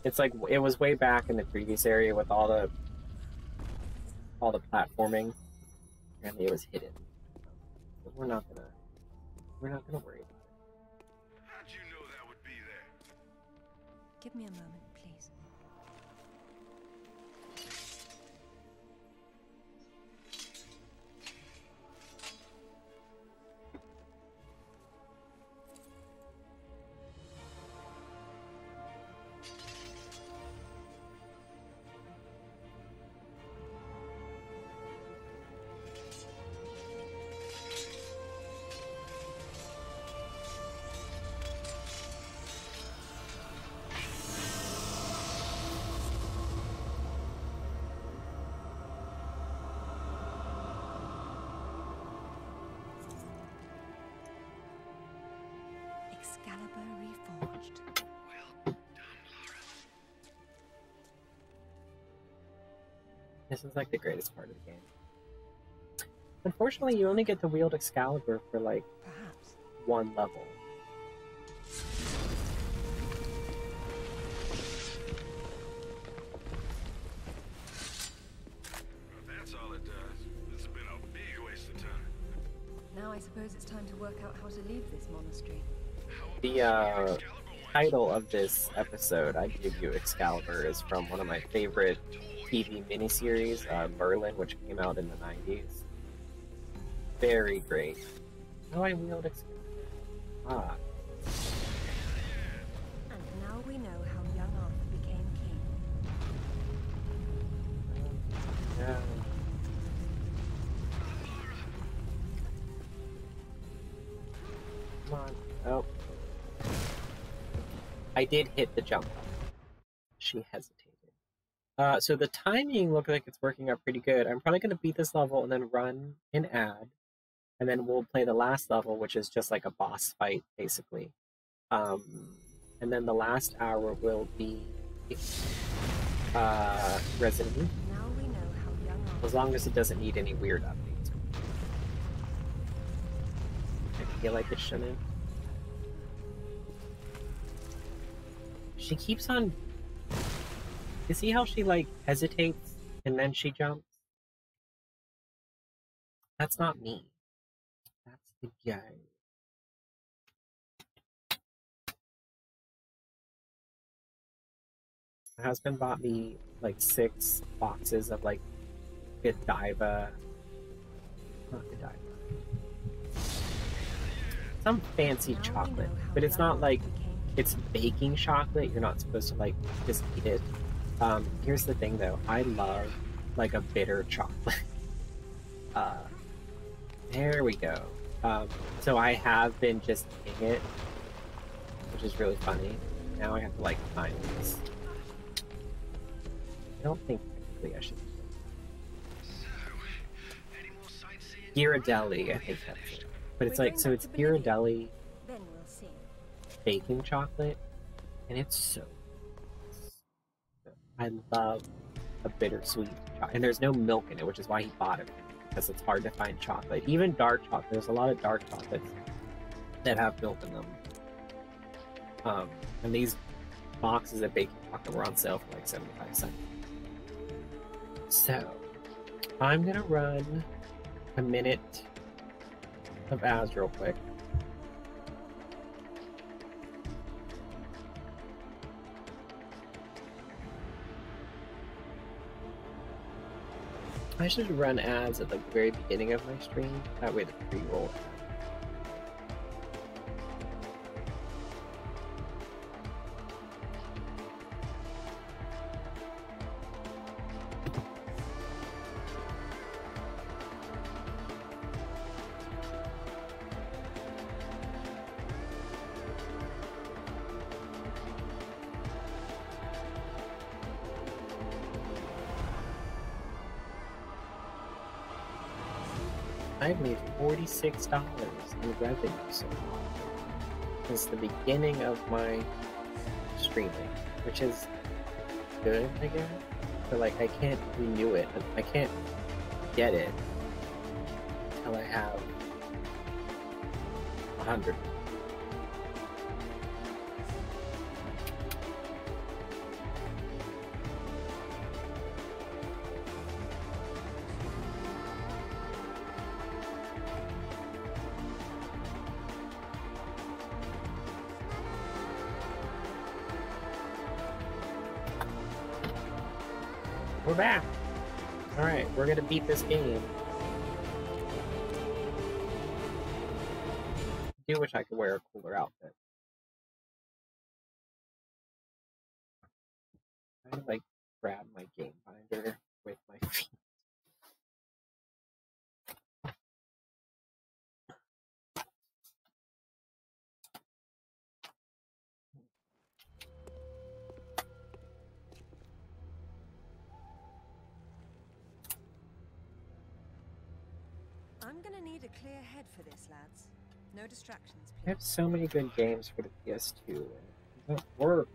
It's like it was way back in the previous area with all the platforming. Apparently it was hidden. But we're not gonna worry about it. How'd you know that would be there? Give me a moment, please. Excalibur reforged. Well done, Lara. This is like the greatest part of the game. Unfortunately, you only get to wield Excalibur for like Perhaps. one level. Well, that's all it does. This has been a big waste of time. Now I suppose it's time to work out how to leave this monastery. The title of this episode, I Give You Excalibur, is from one of my favorite TV miniseries, Merlin, which came out in the 90s. Very great. How do I wield Excalibur? Ah. And now we know how young Arthur became king. Yeah. Come on. Oh. I did hit the jump button. She hesitated. So the timing looked like it's working out pretty good. I'm probably going to beat this level and then run an ad. And then we'll play the last level, which is just like a boss fight, basically. And then the last hour will be Resident Evil. Now we know how young Arthur. As long as it doesn't need any weird updates. I feel like it shouldn't. She keeps on... You see how she, like, hesitates and then she jumps? That's not me. That's the guy. My husband bought me, like, 6 boxes of, like, Godiva. Not Godiva. Some fancy chocolate. But it's not, like... It's baking chocolate. You're not supposed to, like, just eat it. Here's the thing, though. I love, like, a bitter chocolate. There we go. So I have been just eating it, which is really funny. Now I have to, like, find this. I don't think technically I should. Ghirardelli, I think that's it. But it's like, so it's Ghirardelli Then we'll see. baking chocolate, and it's so good. I love a bittersweet chocolate. And there's no milk in it, which is why he bought it, because it's hard to find chocolate. Even dark chocolate, there's a lot of dark chocolates that have milk in them. And these boxes of baking chocolate were on sale for like 75 cents. So, I'm gonna run a minute of Az real quick. I should run ads at the very beginning of my stream. That way the pre-roll. I've made $46 in revenue so far since the beginning of my streaming, which is good, I guess. But like, I can't renew it. I can't get it until I have 100. We're back. Alright, we're gonna beat this game. I do wish I could wear a cooler outfit. I like grab my game binder with my feet. I'm gonna need a clear head for this, lads. No distractions, I have please. so many good games for the PS2, and it doesn't work.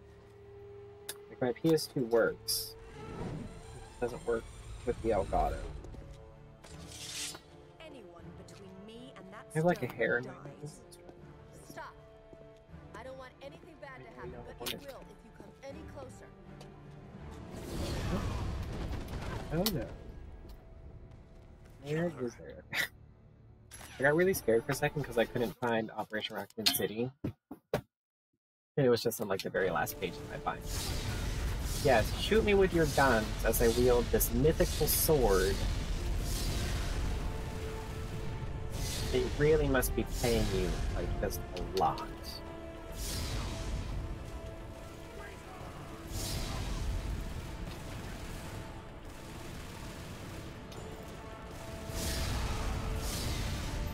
Like, my PS2 works. It doesn't work with the Elgato. Anyone between me and that I have like a stone hair in my dies. nose. Stop. I don't want anything bad to happen, but it will if you come any closer. Oh no. Where is there? I got really scared for a second because I couldn't find Operation Raccoon City. And it was just on like the very last page of my binder. Yes, shoot me with your guns as I wield this mythical sword. They really must be paying you, like, just a lot.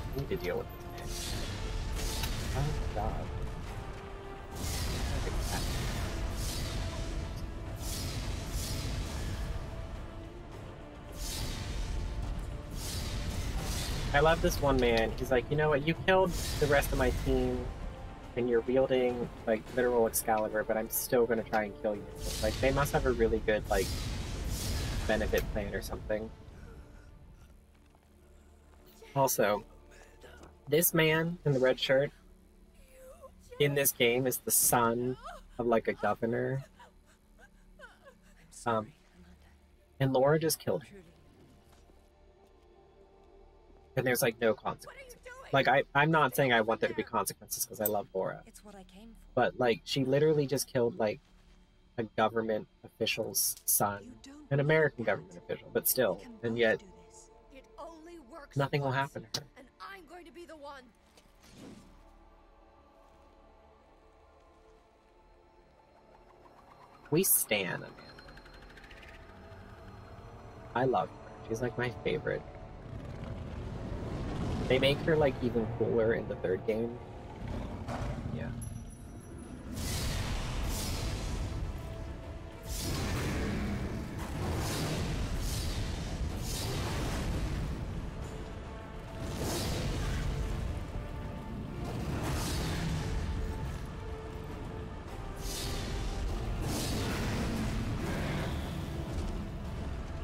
I need to deal with this man. Oh god. I love this one man. He's like, you know what, you killed the rest of my team and you're wielding like literal Excalibur, but I'm still gonna try and kill you. Like, they must have a really good like benefit plan or something. Also, this man in the red shirt in this game is the son of like a governor. And Laura just killed him. And there's like no consequences. Like, I'm not saying I want there to be consequences because I love Laura. It's what I came for. But like, she literally just killed like a government official's son. An American government official, but still. And yet, It only works nothing will once, happen to her. and I'm going to be the one. We stan Amanda. I love her. She's like my favorite. They make her like even cooler in the third game. Yeah.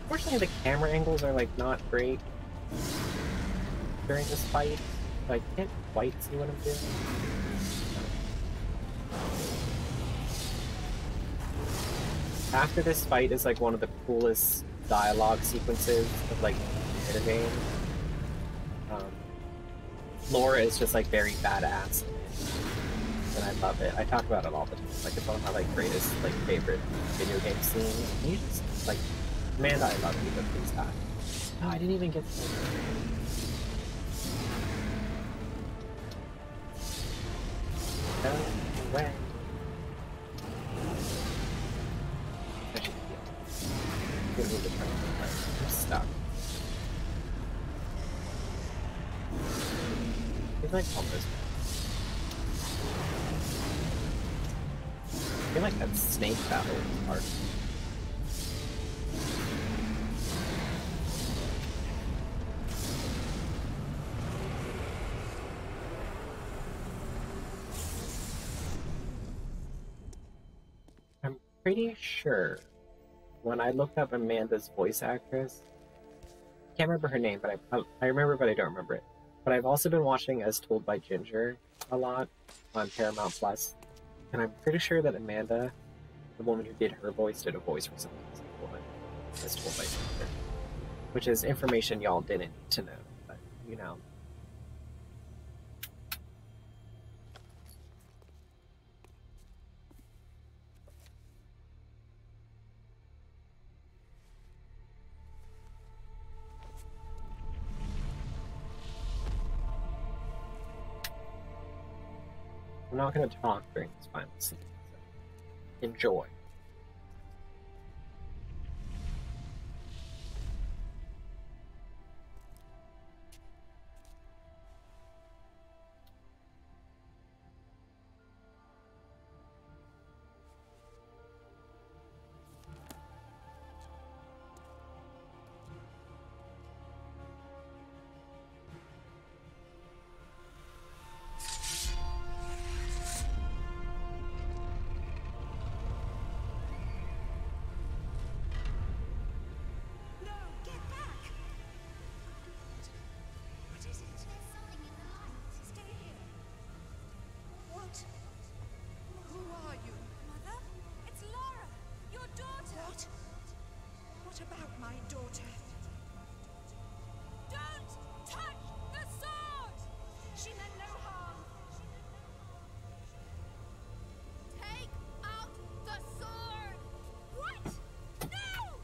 Unfortunately, the camera angles are like not great during this fight, so I can't quite see what I'm doing. After this fight is like one of the coolest dialogue sequences of like the game. Laura is just like very badass, and I love it. I talk about it all the time. Like it's one of my like greatest like favorite video game scenes. And you just like, Amanda, I love you, but please die. No, I didn't even get to. No way. I should heal. Give me the turn. I'm stuck. He's like almost. I feel like that snake battle is hard. I'm pretty sure when I looked up Amanda's voice actress, I can't remember her name, but I remember, but I don't remember it. But I've also been watching As Told by Ginger a lot on Paramount Plus, and I'm pretty sure that Amanda, the woman who did her voice, did a voice for something woman As Told by Ginger, which is information y'all didn't need to know, but you know. I'm not going to talk during this final scene, so enjoy. What about my daughter? Don't touch the sword! She meant no harm. Take out the sword! What? No!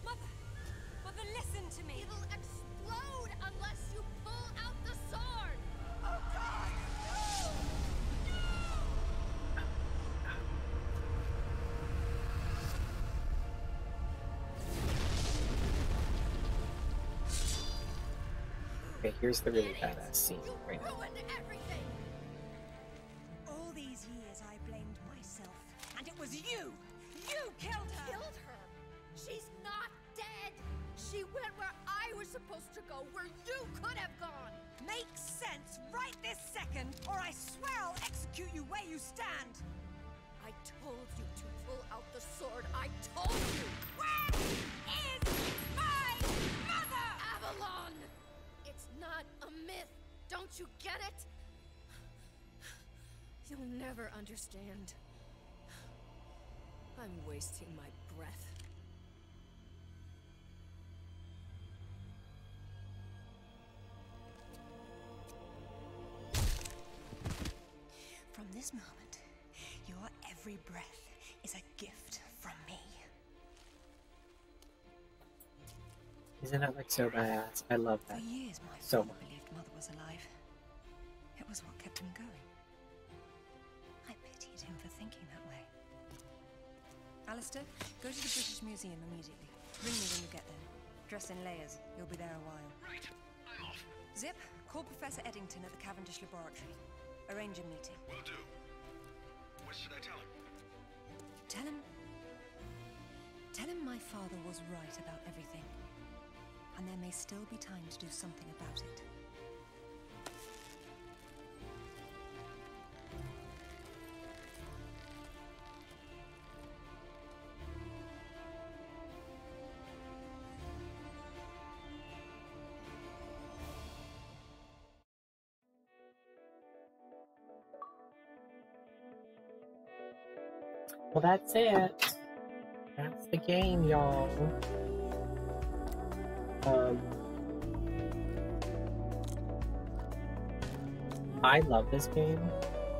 Mother, listen to me. It'll explode unless you pull out the sword! Oh God, no! Okay, here's the really badass scene right now. Ruined everything! All these years I blamed myself, and it was you! You killed her! Killed her? She's not dead! She went where I was supposed to go, where you could have gone! Makes sense right this second, or I swear I'll execute you where you stand! I told you to pull out the sword. I told you! Where is my mother? Avalon! It's not a myth. Don't you get it? You'll never understand. I'm wasting my breath. From this moment, your every breath is a gift from me. Isn't that like so badass? I love that For years, my so father much. believed Mother was alive. It was what kept him going. I pitied him for thinking that way. Alistair, go to the British Museum immediately. Ring me when you get there. Dress in layers. You'll be there a while. Right, I'm off. Zip, call Professor Eddington at the Cavendish Laboratory. Arrange a meeting. Will do. What should I tell him? Tell him my father was right about everything. And there may still be time to do something about it. Well, that's it. That's the game, y'all. I love this game.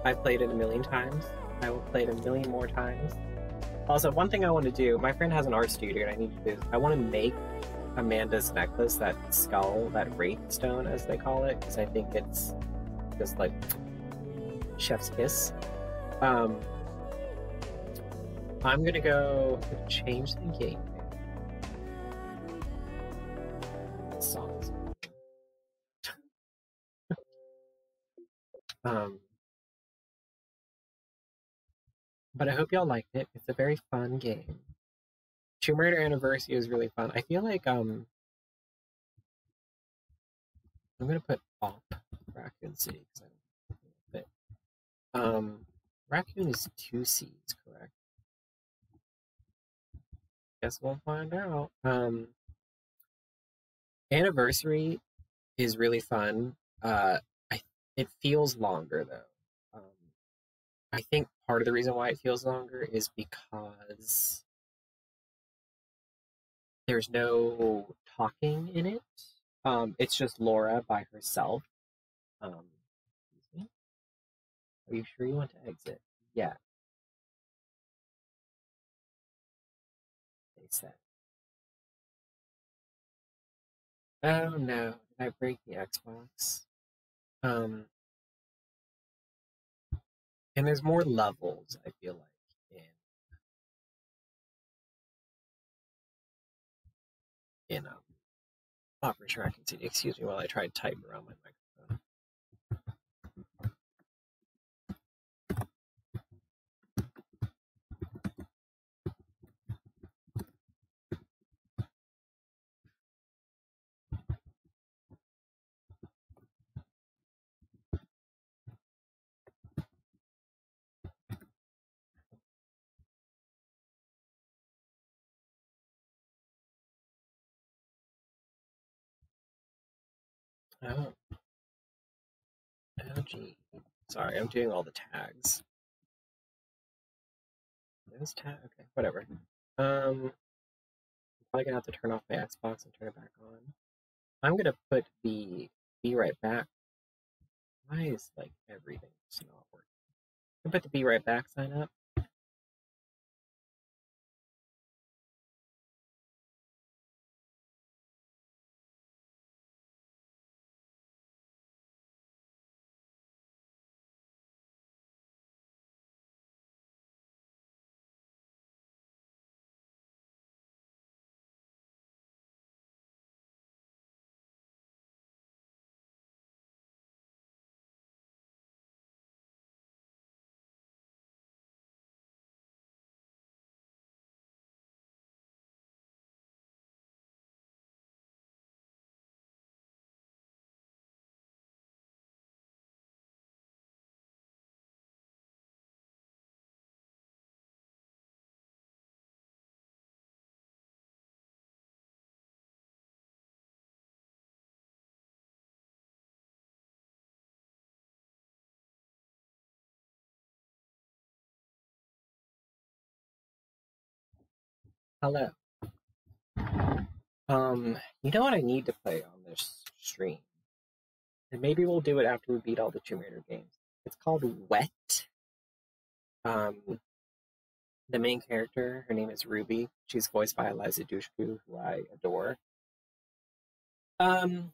I've played it a million times. I will play it a million more times. Also, one thing I want to do, my friend has an art studio and I need to do, I want to make Amanda's necklace, that skull, that wraith stone as they call it, because I think it's just like chef's kiss. I'm gonna go change the game. Songs. But I hope y'all liked it. It's a very fun game. Tomb Raider Anniversary is really fun. I feel like I'm gonna put Op Raccoon City because I don't fit. Raccoon is 2 C's, correct? Guess we'll find out. Anniversary is really fun. It feels longer though. I think part of the reason why it feels longer is because there's no talking in it. It's just Laura by herself. Excuse me. Are you sure you want to exit? Yeah. They said. Oh no, did I break the Xbox? And there's more levels, I feel like, in Operation Raccoon City. Excuse me while I try to type around my microphone. Oh, gee. Sorry, I'm doing all the tags. Those tags? Okay, whatever. I'm probably gonna have to turn off my Xbox and turn it back on. I'm gonna put the be right back. Why is like everything just not working? I'm gonna put the be right back sign up. Hello. You know what I need to play on this stream? And maybe we'll do it after we beat all the Tomb Raider games. It's called Wet. The main character, her name is Ruby. She's voiced by Eliza Dushku, who I adore. And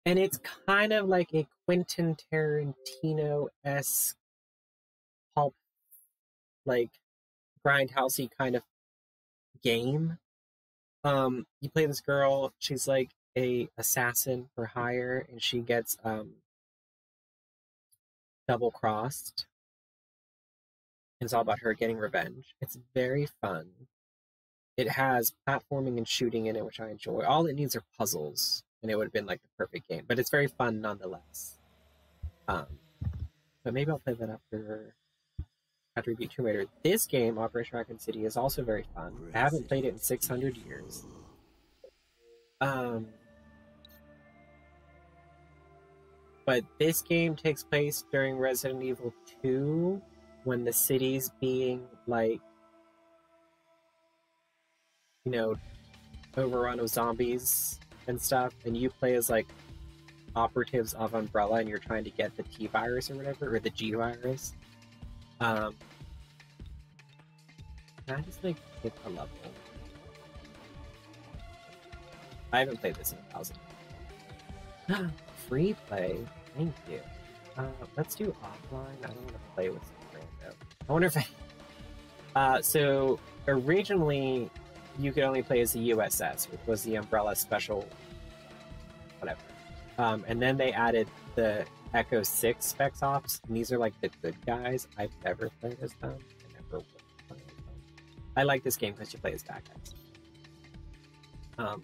it's kind of like a Quentin Tarantino-esque pulp, like grindhousey kind of game. You play this girl, she's like a assassin for hire, and she gets double crossed. It's all about her getting revenge. It's very fun. It has platforming and shooting in it, which I enjoy. All it needs are puzzles, and it would have been like the perfect game. But it's very fun nonetheless. But maybe I'll play that after we beat Tomb Raider. This game, Operation Raccoon City, is also very fun. I haven't played it in 600 years. But this game takes place during Resident Evil 2, when the city's being, like, you know, overrun with zombies and stuff, and you play as, like, operatives of Umbrella and you're trying to get the T virus or whatever, or the G virus, can I just like hit a level? I haven't played this in 1,000. Free play, thank you. Let's do offline. I don't want to play with some rando. I wonder if so originally you could only play as the USS, which was the Umbrella Special whatever. And then they added the Echo 6 Specs Ops, and these are like the good guys. I've never played as them. I never will play as them. I like this game because you play as bad guys.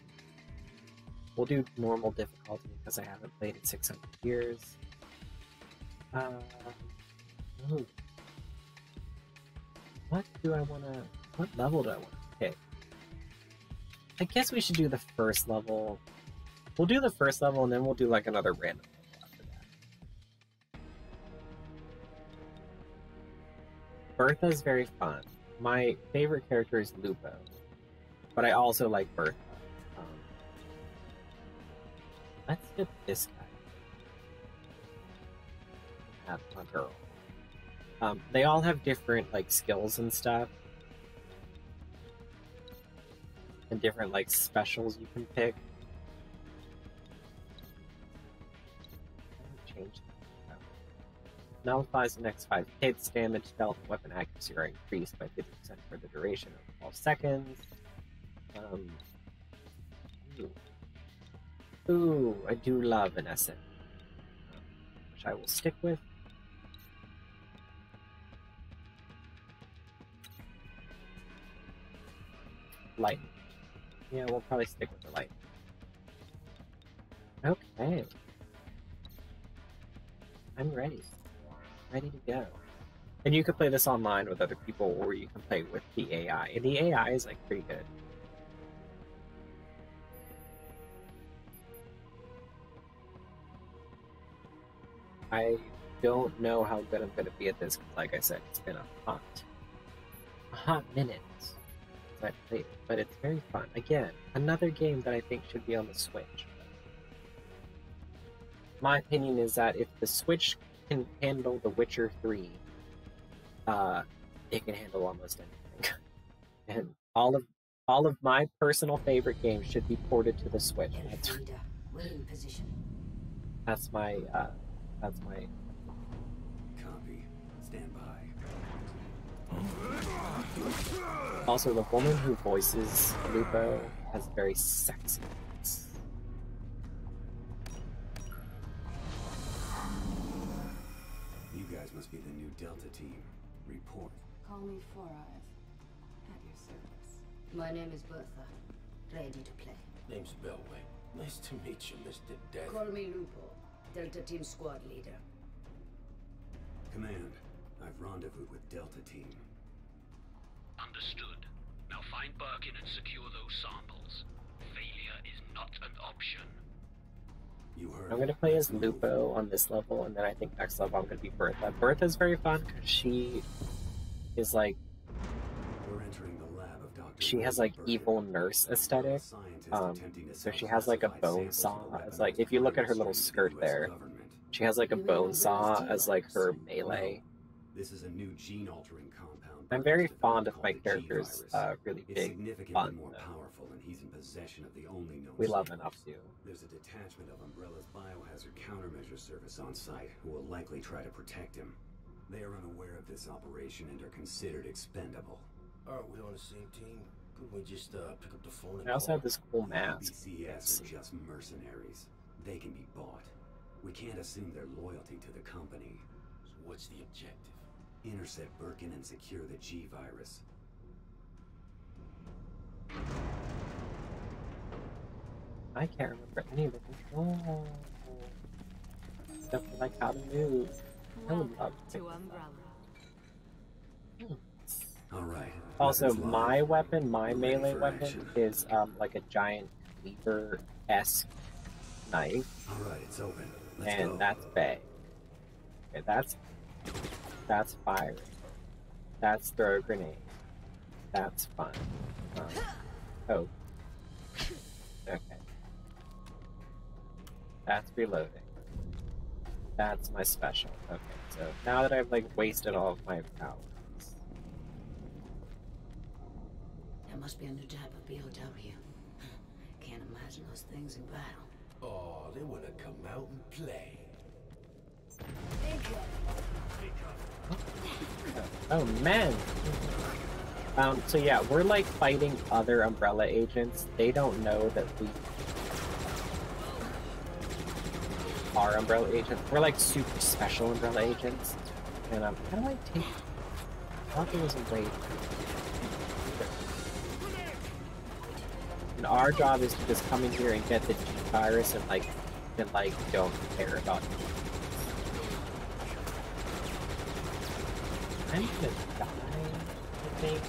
We'll do normal difficulty because I haven't played in 600 years. What level do I want to pick? I guess we should do the first level. We'll do the first level and then we'll do like another random level after that. Bertha's very fun. My favorite character is Lupo, but I also like Bertha. Let's get this guy. Have a girl. They all have different like skills and stuff, and different like specials you can pick. Change that. Nullifies the next 5 hits. Damage, stealth, and weapon accuracy are increased by 50% for the duration of 12 seconds. Ooh, I do love an SM, which I will stick with. Lightning. Yeah, we'll probably stick with the lightning. Okay. I'm ready. Ready to go. And you can play this online with other people, or you can play with the AI. And the AI is like pretty good. I don't know how good I'm going to be at this. Like I said, it's been a hot minute since I played it, but it's very fun. Again, another game that I think should be on the Switch. My opinion is that if the Switch can handle The Witcher 3, it can handle almost anything. And all of my personal favorite games should be ported to the Switch. That's my Copy. Stand by. Also, the woman who voices Lupo has very sexy voice. You guys must be the new Delta team. Report. Call me 4-Eyes. At your service. My name is Bertha. Ready to play. Name's Belway. Nice to meet you, Mr. Death. Call me Lupo. Delta Team Squad Leader. Command, I've rendezvoused with Delta Team. Understood. Now find Birkin and secure those samples. Failure is not an option. You heard. I'm gonna play as Lupo on this level, and then I think next level I'm gonna be Bertha. Bertha's very fun because she is like, We're entering the lab of Dr. she has like evil nurse aesthetic. So she has like a bone saw. It's like if you look at her little skirt there, she has like a bone saw as like her melee. This is a new gene-altering compound. I'm very fond of my characters. Really It's big significantly fun. more powerful, and he's in possession of the only known. We love an samples. up to. There's a detachment of Umbrella's biohazard countermeasure service on site who will likely try to protect him. They are unaware of this operation and are considered expendable. Aren't we on the same team? Couldn't we just pick up the phone and I also call? have this cool mask. BCS are just mercenaries. They can be bought. We can't assume their loyalty to the company. So what's the objective? Intercept Birkin and secure the G virus. I can't remember any of the controls. Stuff like how to move. I would love to pick this up. All right. Also, weapons live. my weapon, my Ready melee for weapon, action. is like a giant cleaver-esque knife, All right, it's open. Let's and go. that's Bay. Okay, that's fire. That's throw a grenade. That's fun. Oh. Okay. That's reloading. That's my special. Okay, so now that I've like wasted all of my powers. That must be a new type of BOW. Can't imagine those things in battle. Oh, they wanna come out and play. Oh man. So yeah, we're like fighting other Umbrella agents. They don't know that we are Umbrella agents. We're like super special Umbrella agents. And how do I take? I thought there was a way. And our job is to just come in here and get the G virus and don't care about it. I'm gonna die, I think.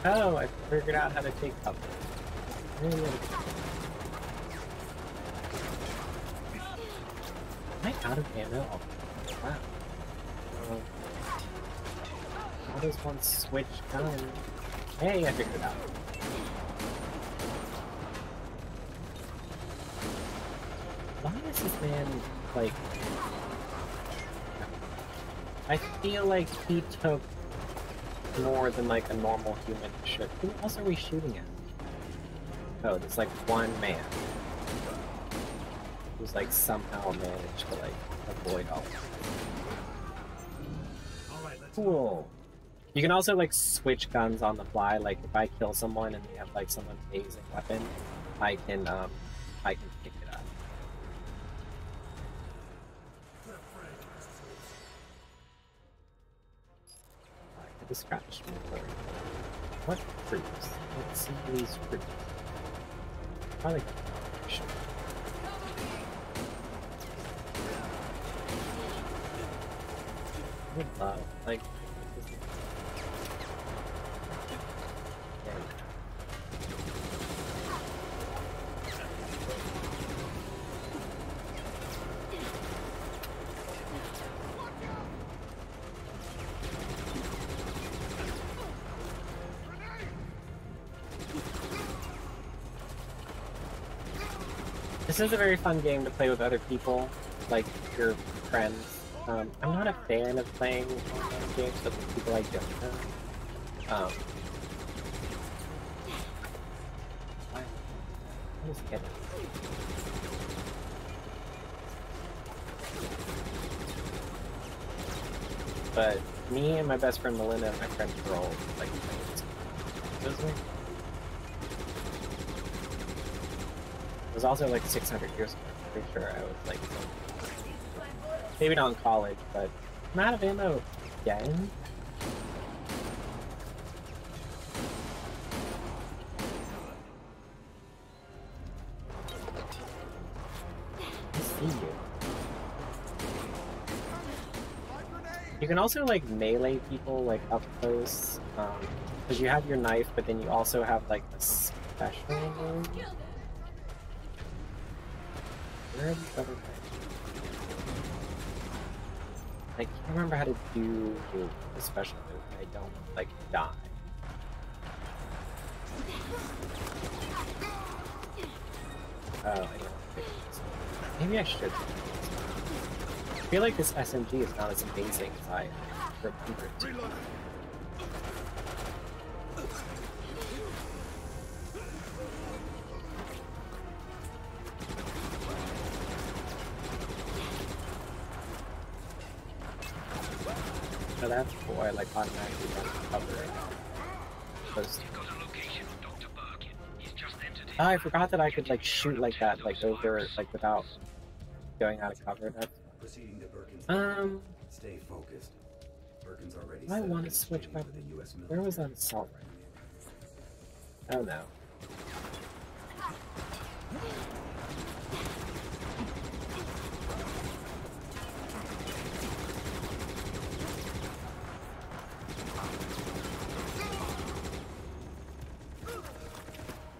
Oh, I figured out how to take cover. Am I out of ammo? Wow. How does one switch guns? Hey, I figured it out. Why is this man, like... I feel like he took more than, like, a normal human should. Who else are we shooting at? Oh, there's, like, one man. Who's, like, somehow managed to, like, avoid all of it. Cool. You can also, like, switch guns on the fly. Like, if I kill someone and they have, like, someone's amazing weapon, I can pick it up. The scratch me. What fruits? Let's see these fruits. Probably sure. I would love, like, this is a very fun game to play with other people, like your friends. I'm not a fan of playing online games with people I don't know. What is it? But me and my best friend Melinda and my friend Pearl like playing this. It was also like 600 years ago. I'm pretty sure I was like, maybe not in college, but I'm out of ammo again. I see you. You can also like melee people like up close, because you have your knife, but then you also have like a special move. Where are these other things? I can't remember how to do the special move. I don't like die. Oh, I don't think so. Maybe I should. I feel like this SMG is not as amazing as I remember it to be. So that's cool. I like automatically run cover. Oh, I forgot that I could like shoot like that, like over, like without going out of cover. That's Proceeding to Birkin's Stay focused. Birkin's already I want to switch weapon. Where was that assault rifle? Oh no.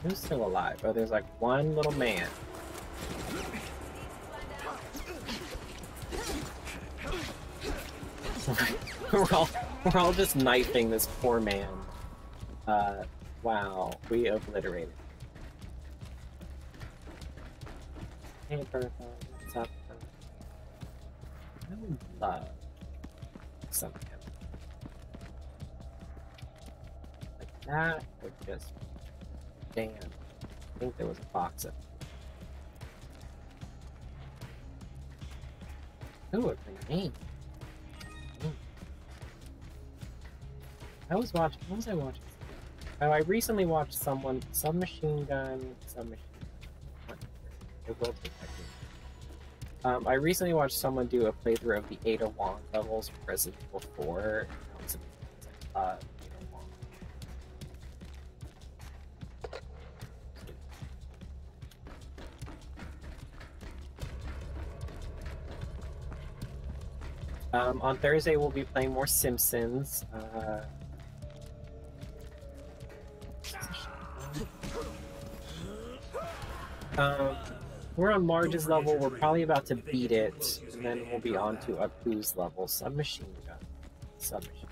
Who's still alive? Oh, there's like one little man. we're all just knifing this poor man. Wow, we obliterated. Hey Bertha, what's up? I would love some ammo. Like that would just... Damn. I think there was a box of... Ooh, a grenade. What was I watching? Oh, I recently watched submachine gun. It will take that. I recently watched someone do a playthrough of the Ada Wong levels from Resident Evil 4. Ada Wong. On Thursday, we'll be playing more Simpsons. We're on Marge's level. We're probably about to beat it, and then we'll be on to Apu's level. Submachine gun. Submachine.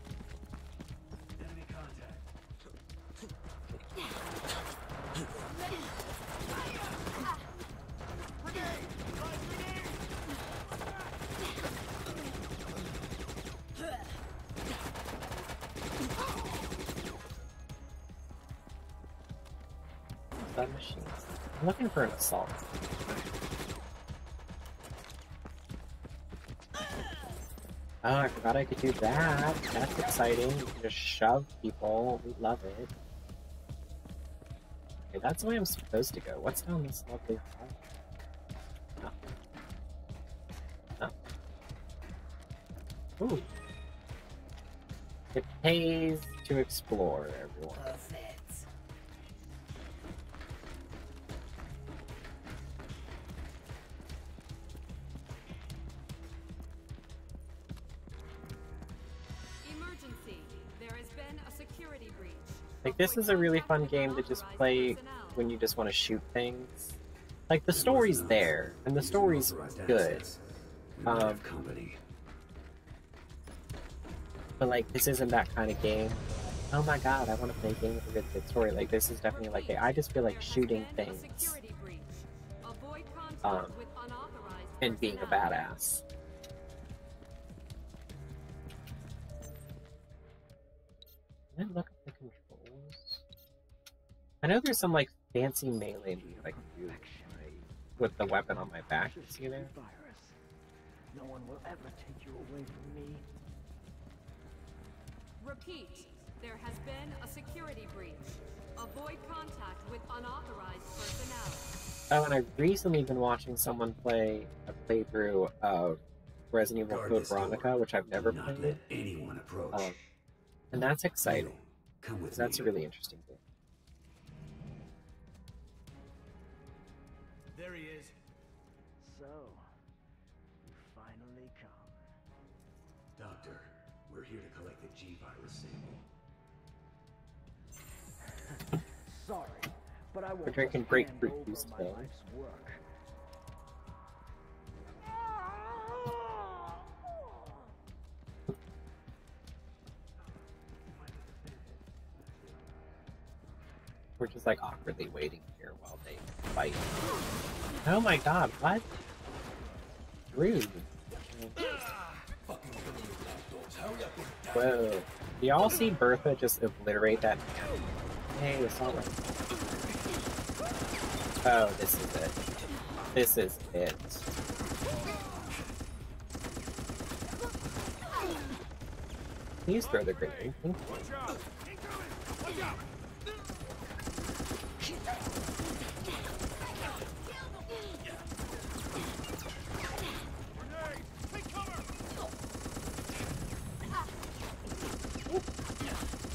Enemy contact. Submachine. I'm looking for an assault. Oh, I forgot I could do that. That's exciting. You can just shove people. We love it. Okay, that's the way I'm supposed to go. What's down this lovely hall? Oh. Ooh. It pays to explore, everyone. Like, this is a really fun game to just play when you just want to shoot things. Like, the story's there, and the story's good. But, like, this isn't that kind of game. Oh my god, I want to play a game with a good story. Like, this is definitely like, I just feel like shooting things. And being a badass. Can I look at the controls? I know there's some like fancy melee move I can do with the weapon on my back. You see there? No one will ever take you away from me. Repeat, there has been a security breach. Avoid contact with unauthorized personnel. Oh, and I've recently been watching someone play a playthrough of Resident Evil Code Veronica, which I've never played. Let anyone approach. And that's exciting. Come with that's me. a really interesting game. There he is. So, you finally come. Doctor, we're here to collect the G-virus sample. Sorry, but I won't We're drinking hand grapefruit over juice my today. life's work. We're just like awkwardly waiting here while they fight. Oh my god, what? Rude. Whoa. Do y'all see Bertha just obliterate that man? Hey, it's all right. Oh, this is it. This is it. Please throw the grenade. Thank you.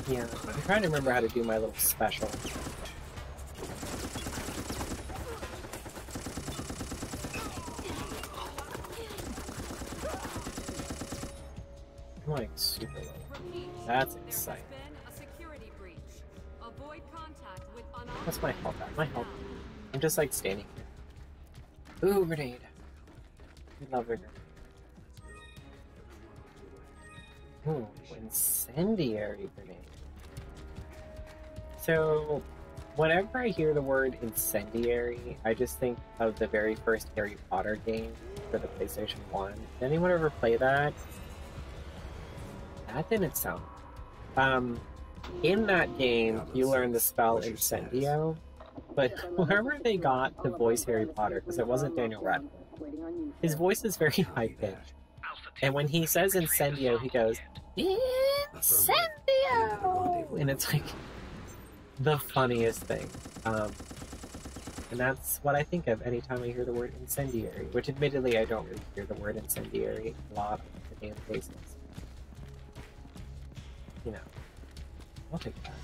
Yeah, I'm trying to remember how to do my little special. I'm like super low. That's exciting. That's my health at. My health. I'm just like standing here. Ooh, grenade. I love a grenade. Ooh, incendiary grenade. So, Whenever I hear the word incendiary, I just think of the very first Harry Potter game for the PlayStation 1. Did anyone ever play that? That didn't sound... in that game, you learn the spell Incendio, but wherever they got to voice Harry Potter, because it wasn't Daniel Radcliffe, his voice is very high-pitched. And when he says Incendio, he goes, Incendio! And it's like the funniest thing. And that's what I think of anytime I hear the word incendiary, which admittedly I don't really hear the word incendiary a lot on a daily basis. You know, I'll take that.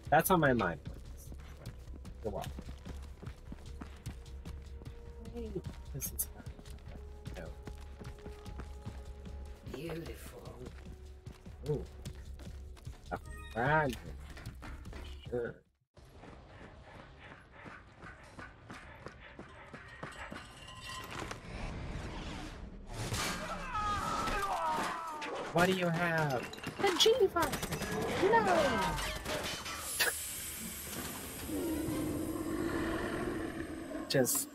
That's on my mind. You're welcome. Hey, this is no. Beautiful. Ooh. A fragment. Sure. What do you have? The G-Fire! No! Just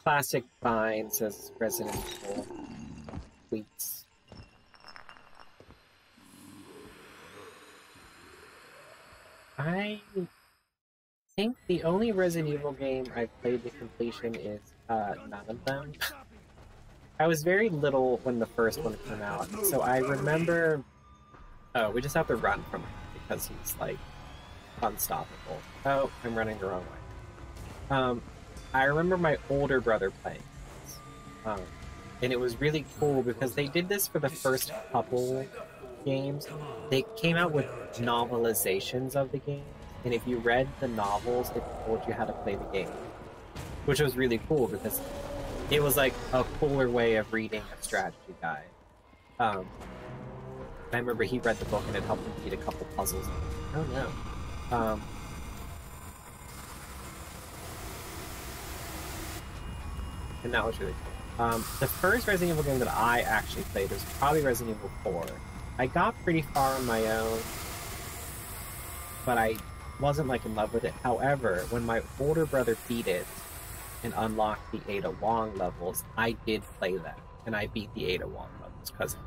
classic Vines as Resident Evil tweets. I think the only Resident Evil game I've played to completion is none of them. I was very little when the first one came out, so I remember... Oh, we just have to run from him because he's, like, unstoppable. Oh, I'm running the wrong way. I remember my older brother playing this. And it was really cool because they did this for the first couple games. They came out with novelizations of the game, and if you read the novels, it told you how to play the game. Which was really cool because it was like a cooler way of reading a strategy guide. I remember he read the book and it helped him beat a couple puzzles. Oh no. And that was really cool. The first Resident Evil game that I actually played was probably Resident Evil 4. I got pretty far on my own, but I wasn't like in love with it. However, when my older brother beat it and unlocked the Ada Wong levels, I did play that, and I beat the Ada Wong levels, because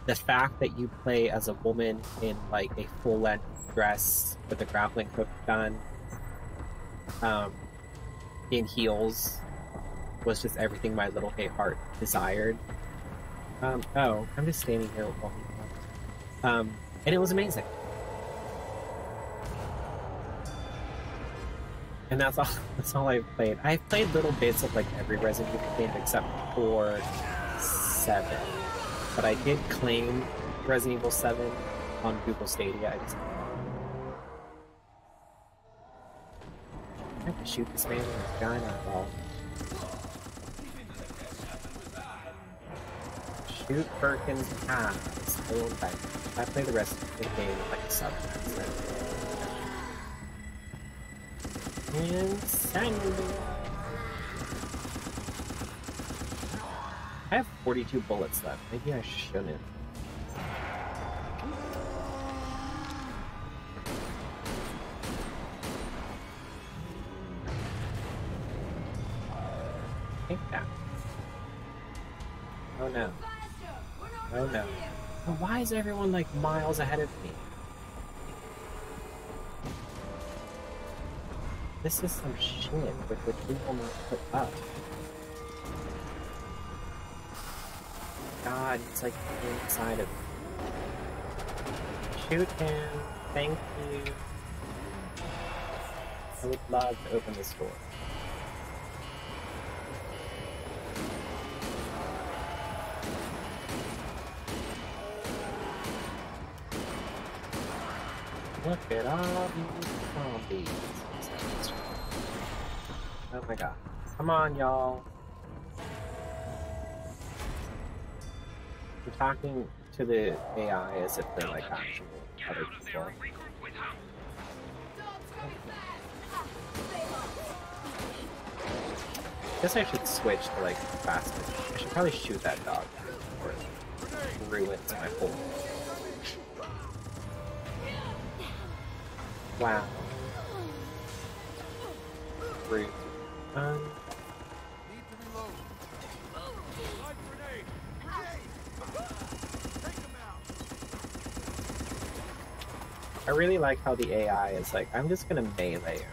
the fact that you play as a woman in like a full-length dress with a grappling hook gun, in heels, was just everything my little gay heart desired. Oh, I'm just standing here while he talks. And it was amazing. And that's all I've played. I've played little bits of like every Resident Evil game except for 7. But I did claim Resident Evil 7 on Google Stadia. I have to shoot this man in his guy now. Shoot Birkin's ass. I play the rest of the game like a sub. Insanity. I have 42 bullets left. Maybe I shouldn't. Take that. Oh no. Oh no. Well, why is everyone like miles ahead of me? This is some shit with which we will not put up. God, it's like inside of me. Shoot him. Thank you. I would love to open this door. Look at all these zombies. Oh my god. Come on, y'all. I'm talking to the AI as if they're like actual other people. I guess I should switch to like faster. I should probably shoot that dog before it ruins my whole. Wow. Rude. Need to reload. Light grenade. Take him out. I really like how the AI is like, I'm just gonna melee her.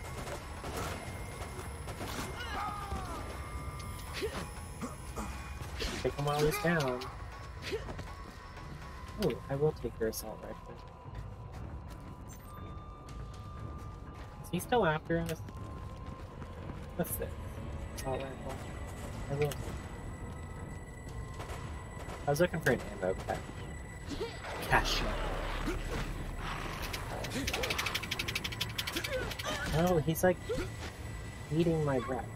Take him while he's down. Oh, I will take your assault rifle. Is he still after us? What's this? Assault rifle. I will take it. I was looking for an ammo cache. Oh, he's like eating my breath.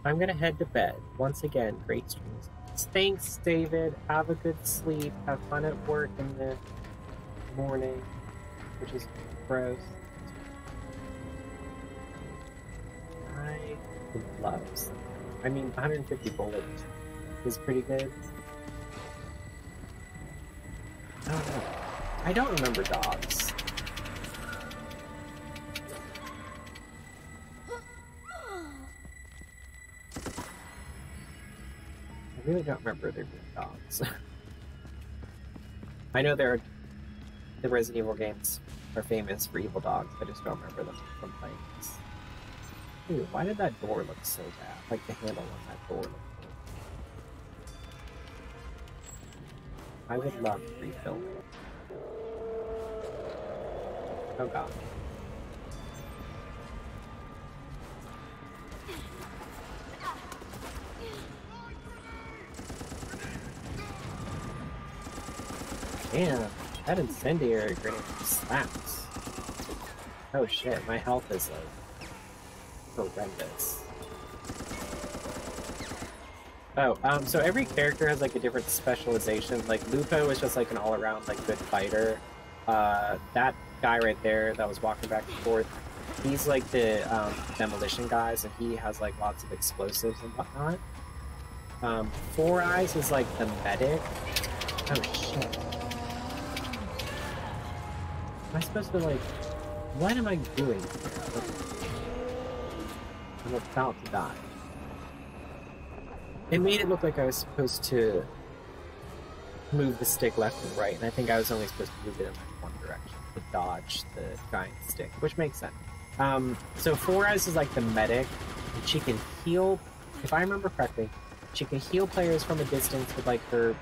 I'm gonna head to bed. Once again, great streams. Thanks, David. Have a good sleep. Have fun at work in the morning, which is gross. I love sleep. I mean, 150 bullets is pretty good. I don't know. I don't remember dogs. I really don't remember there being dogs. I know the Resident Evil games are famous for evil dogs, I just don't remember them from playing this. Dude, why did that door look so bad? Like the handle on that door looked cool. I would love to refilm it. Oh god. Damn, that incendiary grenade slaps. Oh shit, my health is like horrendous. Oh, so every character has like a different specialization. Like Lupo is just like an all-around like good fighter. That guy right there that was walking back and forth, he's like the demolition guys, and he has like lots of explosives and whatnot. Four Eyes is like the medic. Oh shit. Am I supposed to like... What am I doing here? I'm about to die. It made it look like I was supposed to move the stick left and right, and I think I was only supposed to move it in like one direction to dodge the giant stick, which makes sense. So Four Eyes is like the medic, and she can heal, if I remember correctly, she can heal players from a distance with like her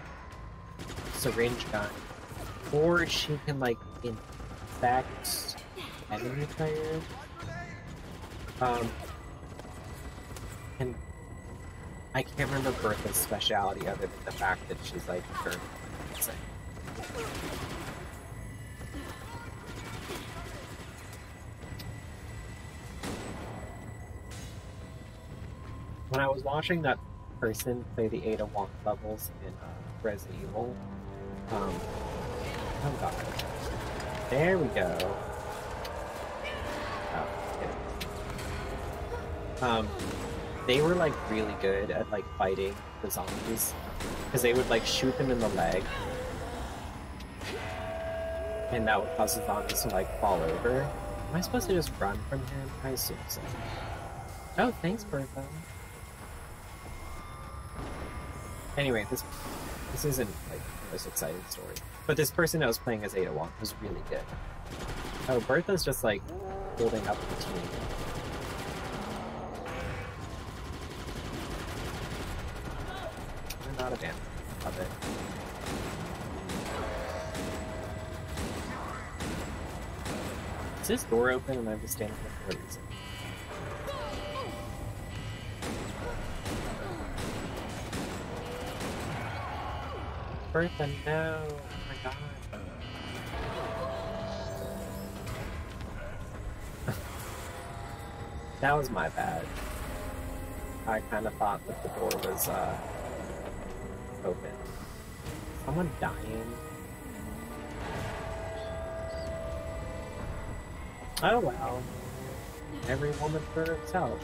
syringe gun, or she can like infect enemy players. And I can't remember Bertha's speciality other than the fact that she's like German. When I was watching that person play the Ada Wong levels in Resident Evil, oh god. There we go. Oh, they were like really good at like fighting the zombies, because they would like shoot them in the leg, and that would cause the zombies to like fall over. Am I supposed to just run from him? I assume so. Oh, thanks, Bertha. Anyway, this isn't like the most exciting story, but this person that was playing as Ada Wong was really good. Oh, Bertha's just like building up the team. I'm not a fan of it. Is this door open and I'm just standing here for a reason? Bertha, no! Oh my god. That was my bad. I kind of thought that the door was, open. Someone dying? Oh well. Every woman for herself.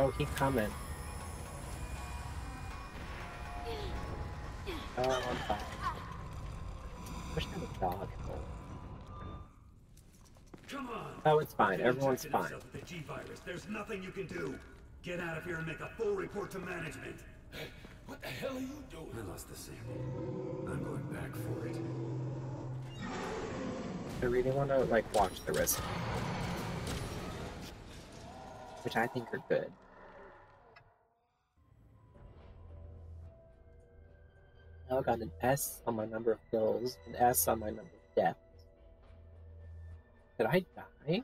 Oh, he coming. Oh, I'm fine. Wish I had a dog. Come on. Oh, it's fine. Everyone's fine. The G-Virus. There's nothing you can do. Get out of here and make a full report to management. Hey, what the hell are you doing? I lost the sample. I'm going back for it. I really want to, like, watch the rest of it. Which I think are good. Now I got an S on my number of kills, an S on my number of deaths. Did I die?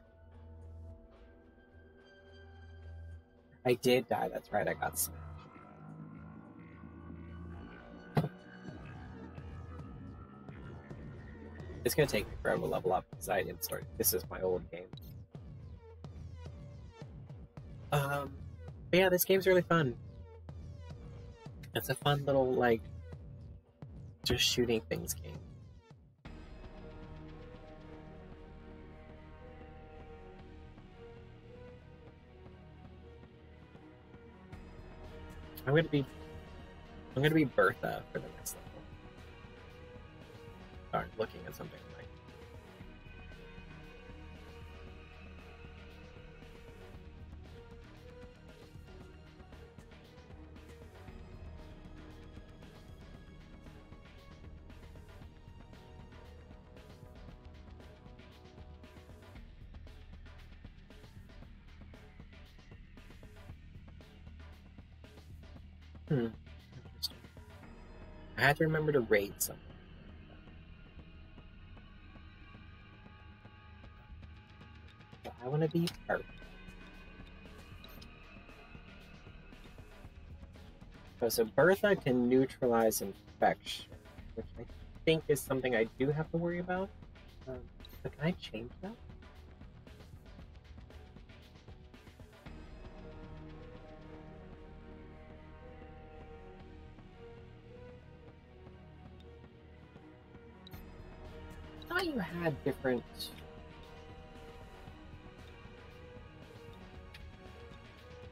I did die, that's right, I got smashed. It's gonna take me forever to level up because I didn't start. This is my old game. But yeah, this game's really fun. It's a fun little, like, just shooting things game. I'm gonna be Bertha for the next level. Sorry, I'm looking at something like. Interesting. I had to remember to raid something. So I want to be her. So Bertha can neutralize infection, which I think is something I do have to worry about. But can I change that? I thought you had different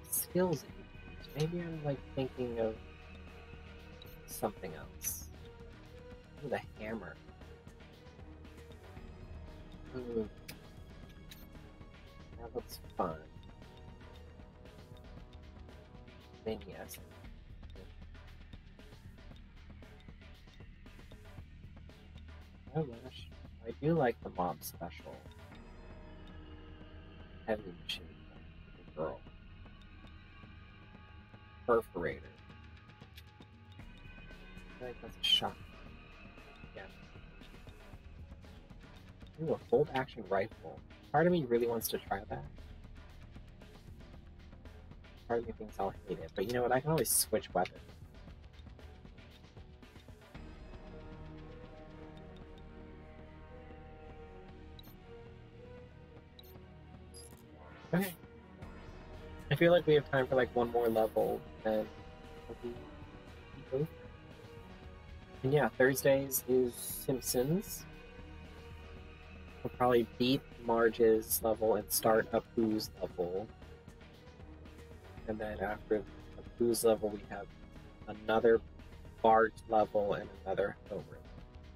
skills that you can use. Maybe I'm like thinking of something else. Ooh, the hammer. Ooh. That looks fun. Then yes. Oh gosh. I do like the mob special. Heavy machine gun. Girl. Perforator. I feel like that's a shot. Yeah. Ooh, a bolt action rifle. Part of me really wants to try that. Part of me thinks I'll hate it, but you know what? I can always switch weapons. Okay. I feel like we have time for like one more level, and we'll be over. And yeah, Thursdays is Simpsons. We'll probably beat Marge's level and start Apu's level. And then after Apu's level, we have another Bart level and another Homer.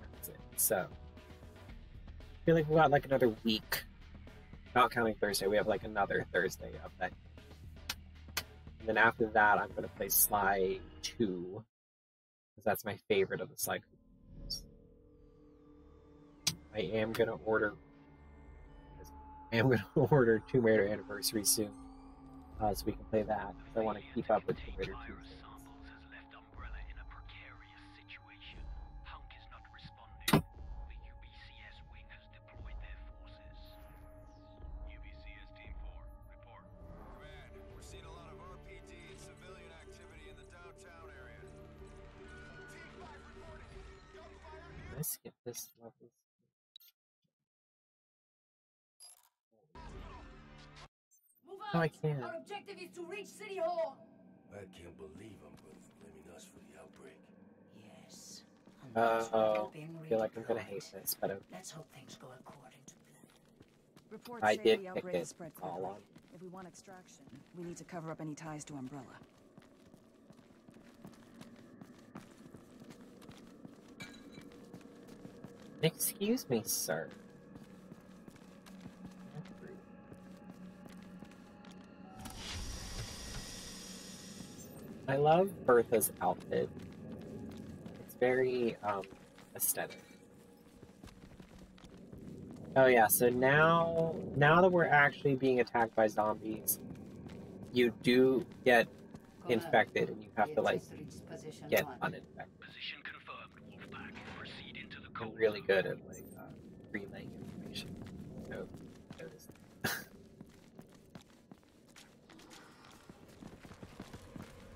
That's it. So, I feel like we've got like another week. Not counting Thursday, we have like another Thursday of that. And then after that, I'm going to play Sly 2. Because that's my favorite of the Sly games. I am going to order Tomb Raider Anniversary soon. So we can play that. Because I want to keep up with Tomb Raider 2. Can I skip this level? Oh, I can. Our objective is to reach City Hall. I can't believe I'm blaming us for the outbreak. Yes. I feel like I'm gonna hate this, but okay. Let's hope things go according to plan. Reports I say did the pick outbreak it has spread all quickly. on. If we want extraction, we need to cover up any ties to Umbrella. Excuse me, sir. I love Bertha's outfit. It's very aesthetic. Oh yeah, so now that we're actually being attacked by zombies, you do get infected and you have to like get uninfected. Position confirmed, Wolfpack. Proceed into the I'm cold really zone. good at like relaying information. So notice that.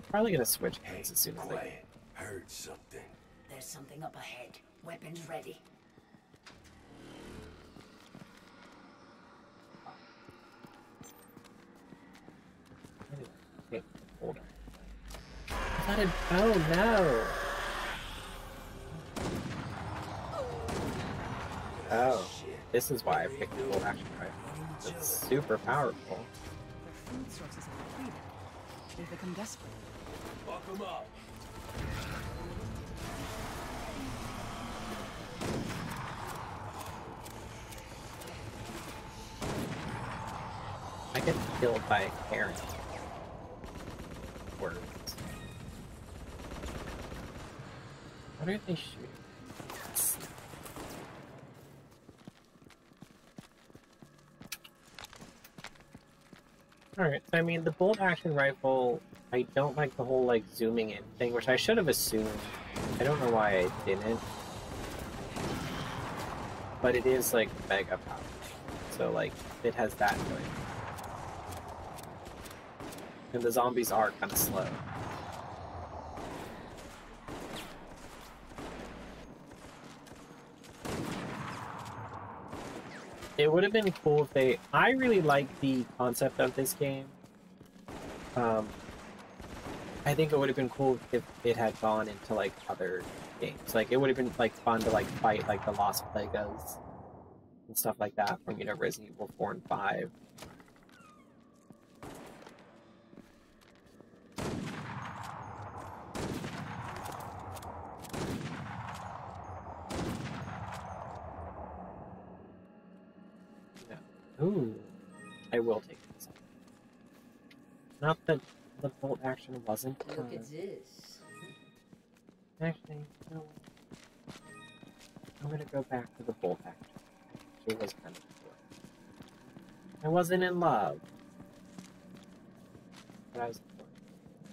Probably gonna switch hands as soon as I Quiet. Heard something. There's something up ahead. Weapons ready. Okay, hold on. Oh no! Oh, this is why I picked the bolt action rifle. It's super powerful. Their food sources are depleted. They've become desperate. Fuck them up. I get killed by a Karen. Words. What are they shooting? Alright, so I mean, the bolt action rifle, I don't like the whole, like, zooming in thing, which I should have assumed. I don't know why I didn't. But it is, like, mega powerful. So, like, it has that going. And the zombies are kind of slow. It would have been cool if they... I really like the concept of this game. I think it would have been cool if it had gone into, like, other games. Like, it would have been, like, fun to, like, fight, like, the Lost Plagas and stuff like that from, you know, Resident Evil 4 and 5. Ooh, I will take this. Not that the bolt action wasn't. Look at this. Actually, no. I'm gonna go back to the bolt action. It was kind of cool. I wasn't in love, but I was.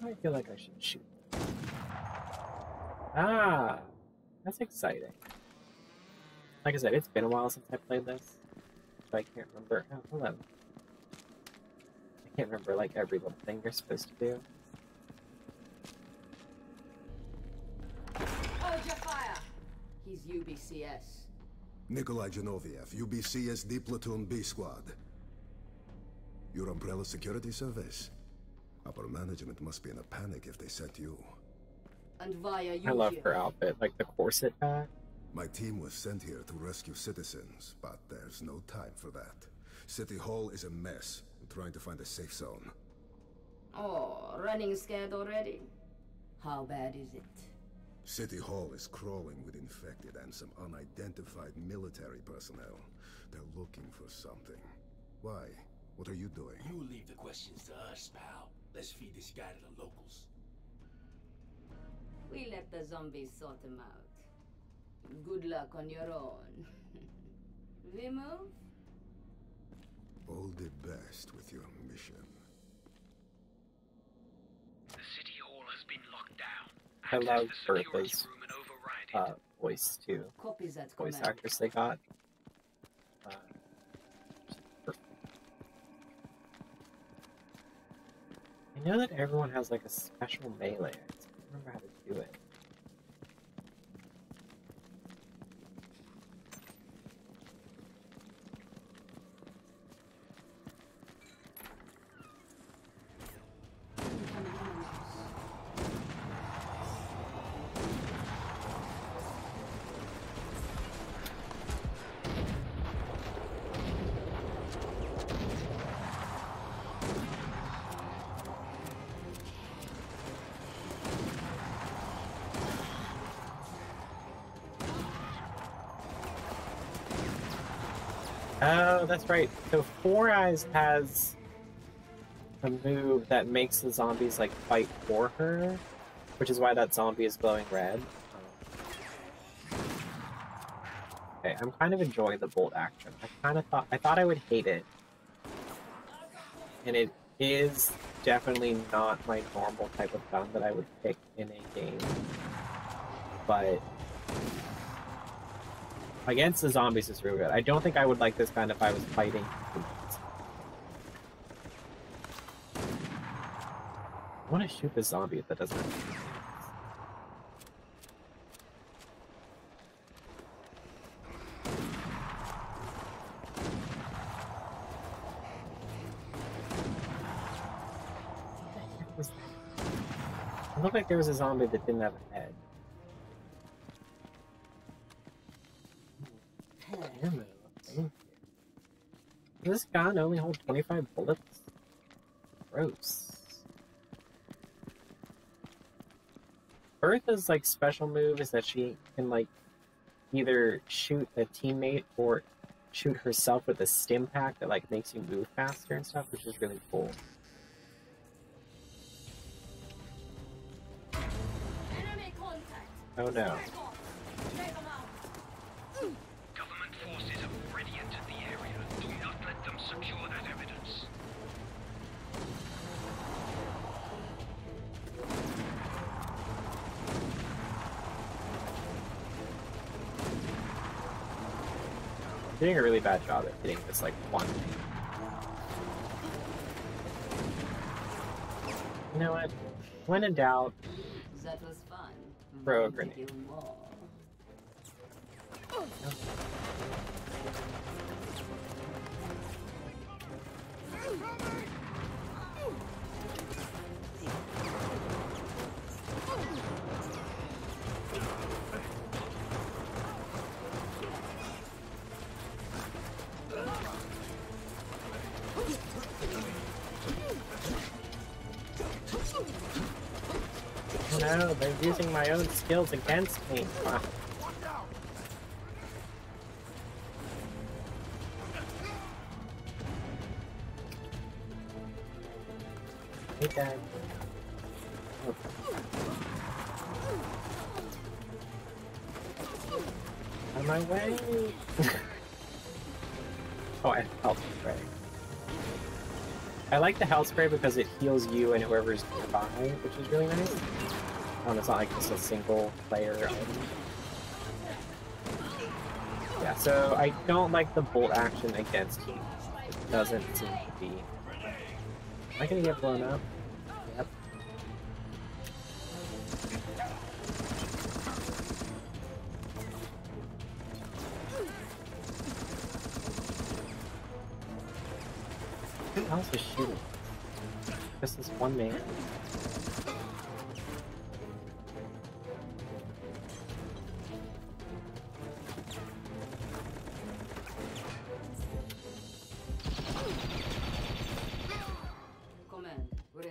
I feel like I should shoot. Ah, that's exciting. Like I said, it's been a while since I played this. I can't remember. Oh, hello. I can't remember like every little thing you're supposed to do. Hold your fire. He's UBCS. Nikolai Genoviev, UBCS D Platoon B Squad. Your Umbrella Security Service. Upper management must be in a panic if they sent you. And via I love her outfit, like the corset back. My team was sent here to rescue citizens, but there's no time for that. City Hall is a mess. I'm trying to find a safe zone. Oh, running scared already? How bad is it? City Hall is crawling with infected and some unidentified military personnel. They're looking for something. Why? What are you doing? You leave the questions to us, pal. Let's feed this guy to the locals. We let the zombies sort them out. Good luck on your own. We move? All the best with your mission. The city hall has been locked down. I love Access the security Bertha's room and override it. voice too. Copies that Voice command. actress they got. I know that everyone has like a special melee. I just can't remember how to do it. Oh, that's right. So Four Eyes has a move that makes the zombies like fight for her, which is why that zombie is glowing red. Okay, I'm kind of enjoying the bolt action. I thought I would hate it, and it is definitely not my normal type of gun that I would pick in a game. But against the zombies is really good. I don't think I would like this gun if I was fighting humans. I want to shoot this zombie if that doesn't have to. It looked like there was a zombie that didn't have a head. Ammo. Thank you. Does this gun only hold 25 bullets? Gross. Bertha's like special move is that she can like either shoot a teammate or shoot herself with a stim pack that like makes you move faster and stuff, which is really cool. Oh no. Government forces have already entered the area. Do not let them secure that evidence. I'm doing a really bad job at hitting this like one thing. You know what? When in doubt, That was fun. throw a grenade. No, they're using my own skills against me. Wow. Hey, Dad. Oh. On my way! Oh, I have health spray. I like the health spray because it heals you and whoever's nearby, which is really nice. It's not like just a single player item. Yeah, so I don't like the bolt action against you. It doesn't seem to be. Am I gonna get blown up? Yep. Who else is shooting? Just this one man?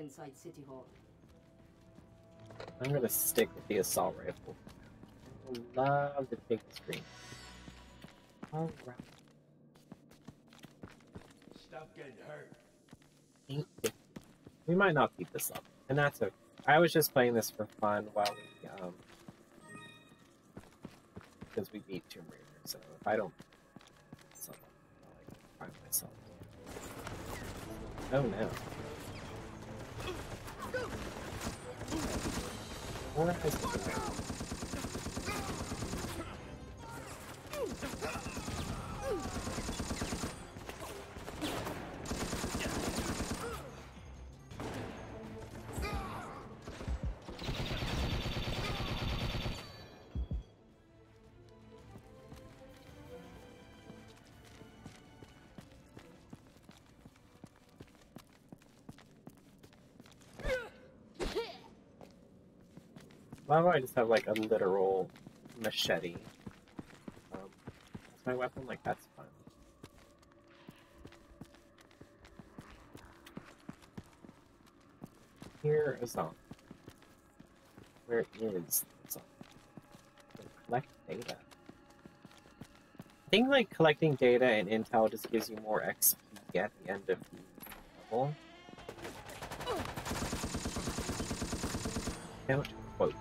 Inside City Hall. I'm gonna stick with the assault rifle. I would love to take the screen. Alright. Stop getting hurt. 850. We might not beat this up, and that's okay. I was just playing this for fun while we, because we beat Tomb Raider, so if I don't someone, I'll like find myself. Oh no. What is this? Why do I just have like a literal machete? That's my weapon? Like, that's fun. Here is zombie. Where is the zombie? Collect data. think like collecting data and intel just gives you more XP at the end of the level. Don't quote.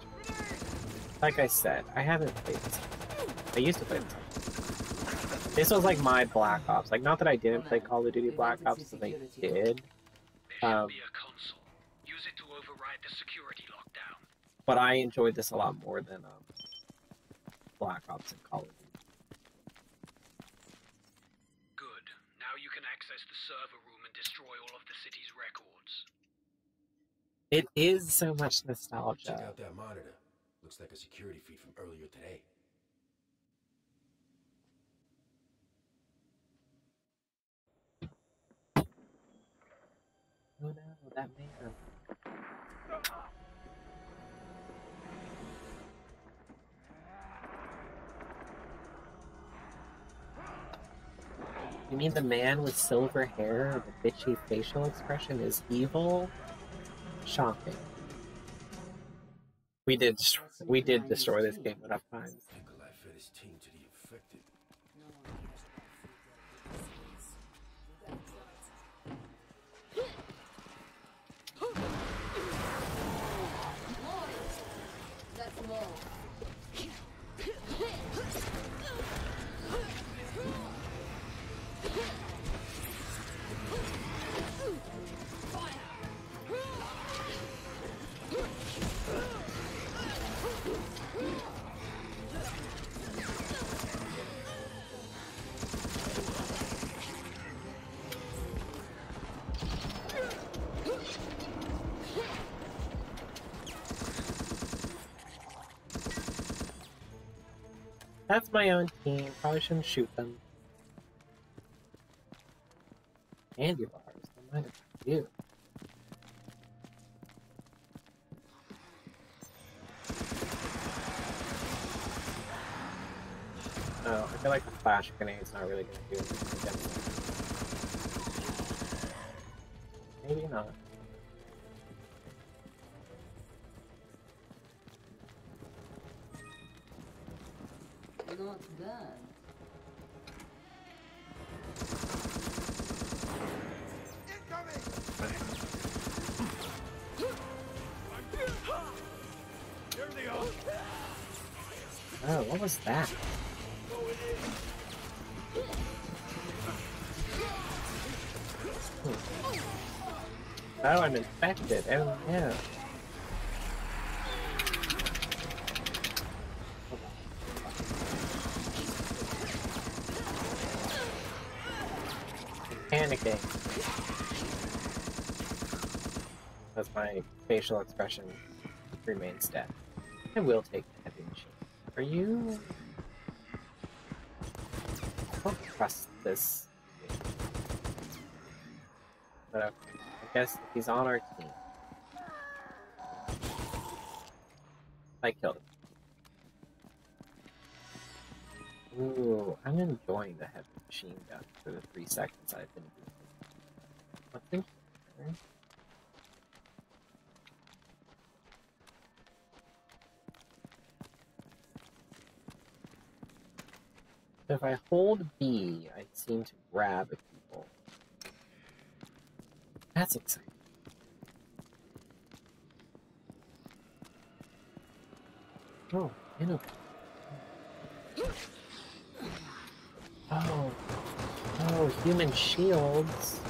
Like I said, I haven't played this. I used to play this. This was like my Black Ops. Like, not that I didn't play Call of Duty Black Ops, because I did. There should be a console. Use it to override the security lockdown. But I enjoyed this a lot more than Black Ops and Call of Duty. Good. Now you can access the server room and destroy all of the city's records. It is so much nostalgia. Check out that monitor. Looks like a security feed from earlier today. Oh no, that man. You mean the man with silver hair and the bitchy facial expression is evil? Shocking. We did destroy this game enough times. Nikolai fed his team to the infected. That's more. That's my own team. Probably shouldn't shoot them. Candy bars. I might have you. Oh, I feel like the flash grenade's not really gonna do anything against me. Maybe not. Not bad. Oh, what was that? Oh, I'm infected. Oh, yeah. Panicking. As my facial expression remains dead. I will take the heavy machine. Are you... I don't trust this. But okay. I guess if he's on our team. I killed him. Ooh, I'm enjoying the heavy machine gun for the 3 seconds I've been using it. What's in here? So if I hold B, I seem to grab people. That's exciting. Oh, innovative. Oh. Oh, human shields.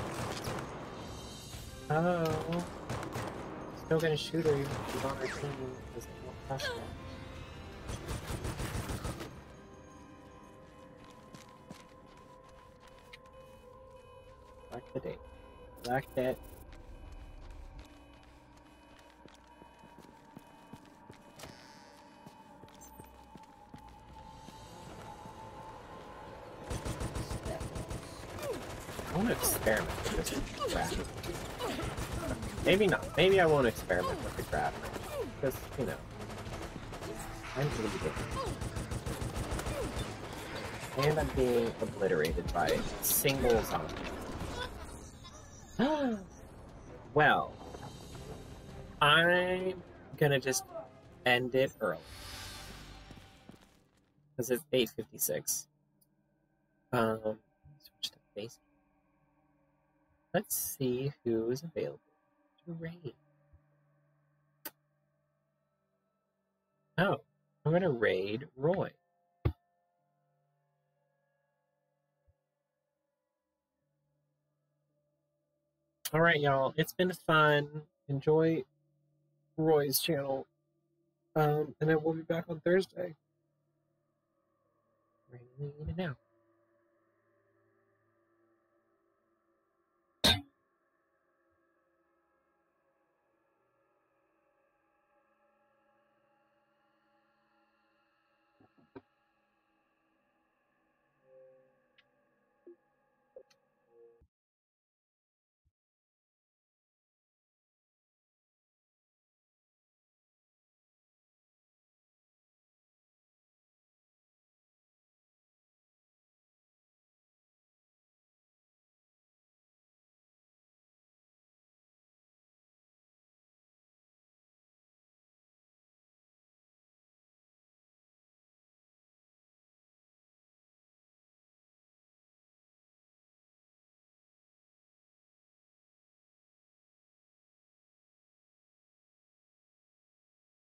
Oh. Still gonna shoot her even if she's on our team. Doesn't trust her. Select the date. Select it. I want to experiment with this graphic. Maybe not. Maybe I won't experiment with the graphic. Because, you know, I'm bleeding. And I'm being obliterated by a single zombie. Well, I'm gonna just end it early. Because it's 8:56. Switch to face. Let's see who is available to raid. Oh, I'm gonna raid Roy. Alright, y'all. It's been fun. Enjoy Roy's channel. And then we'll be back on Thursday. Raiding now.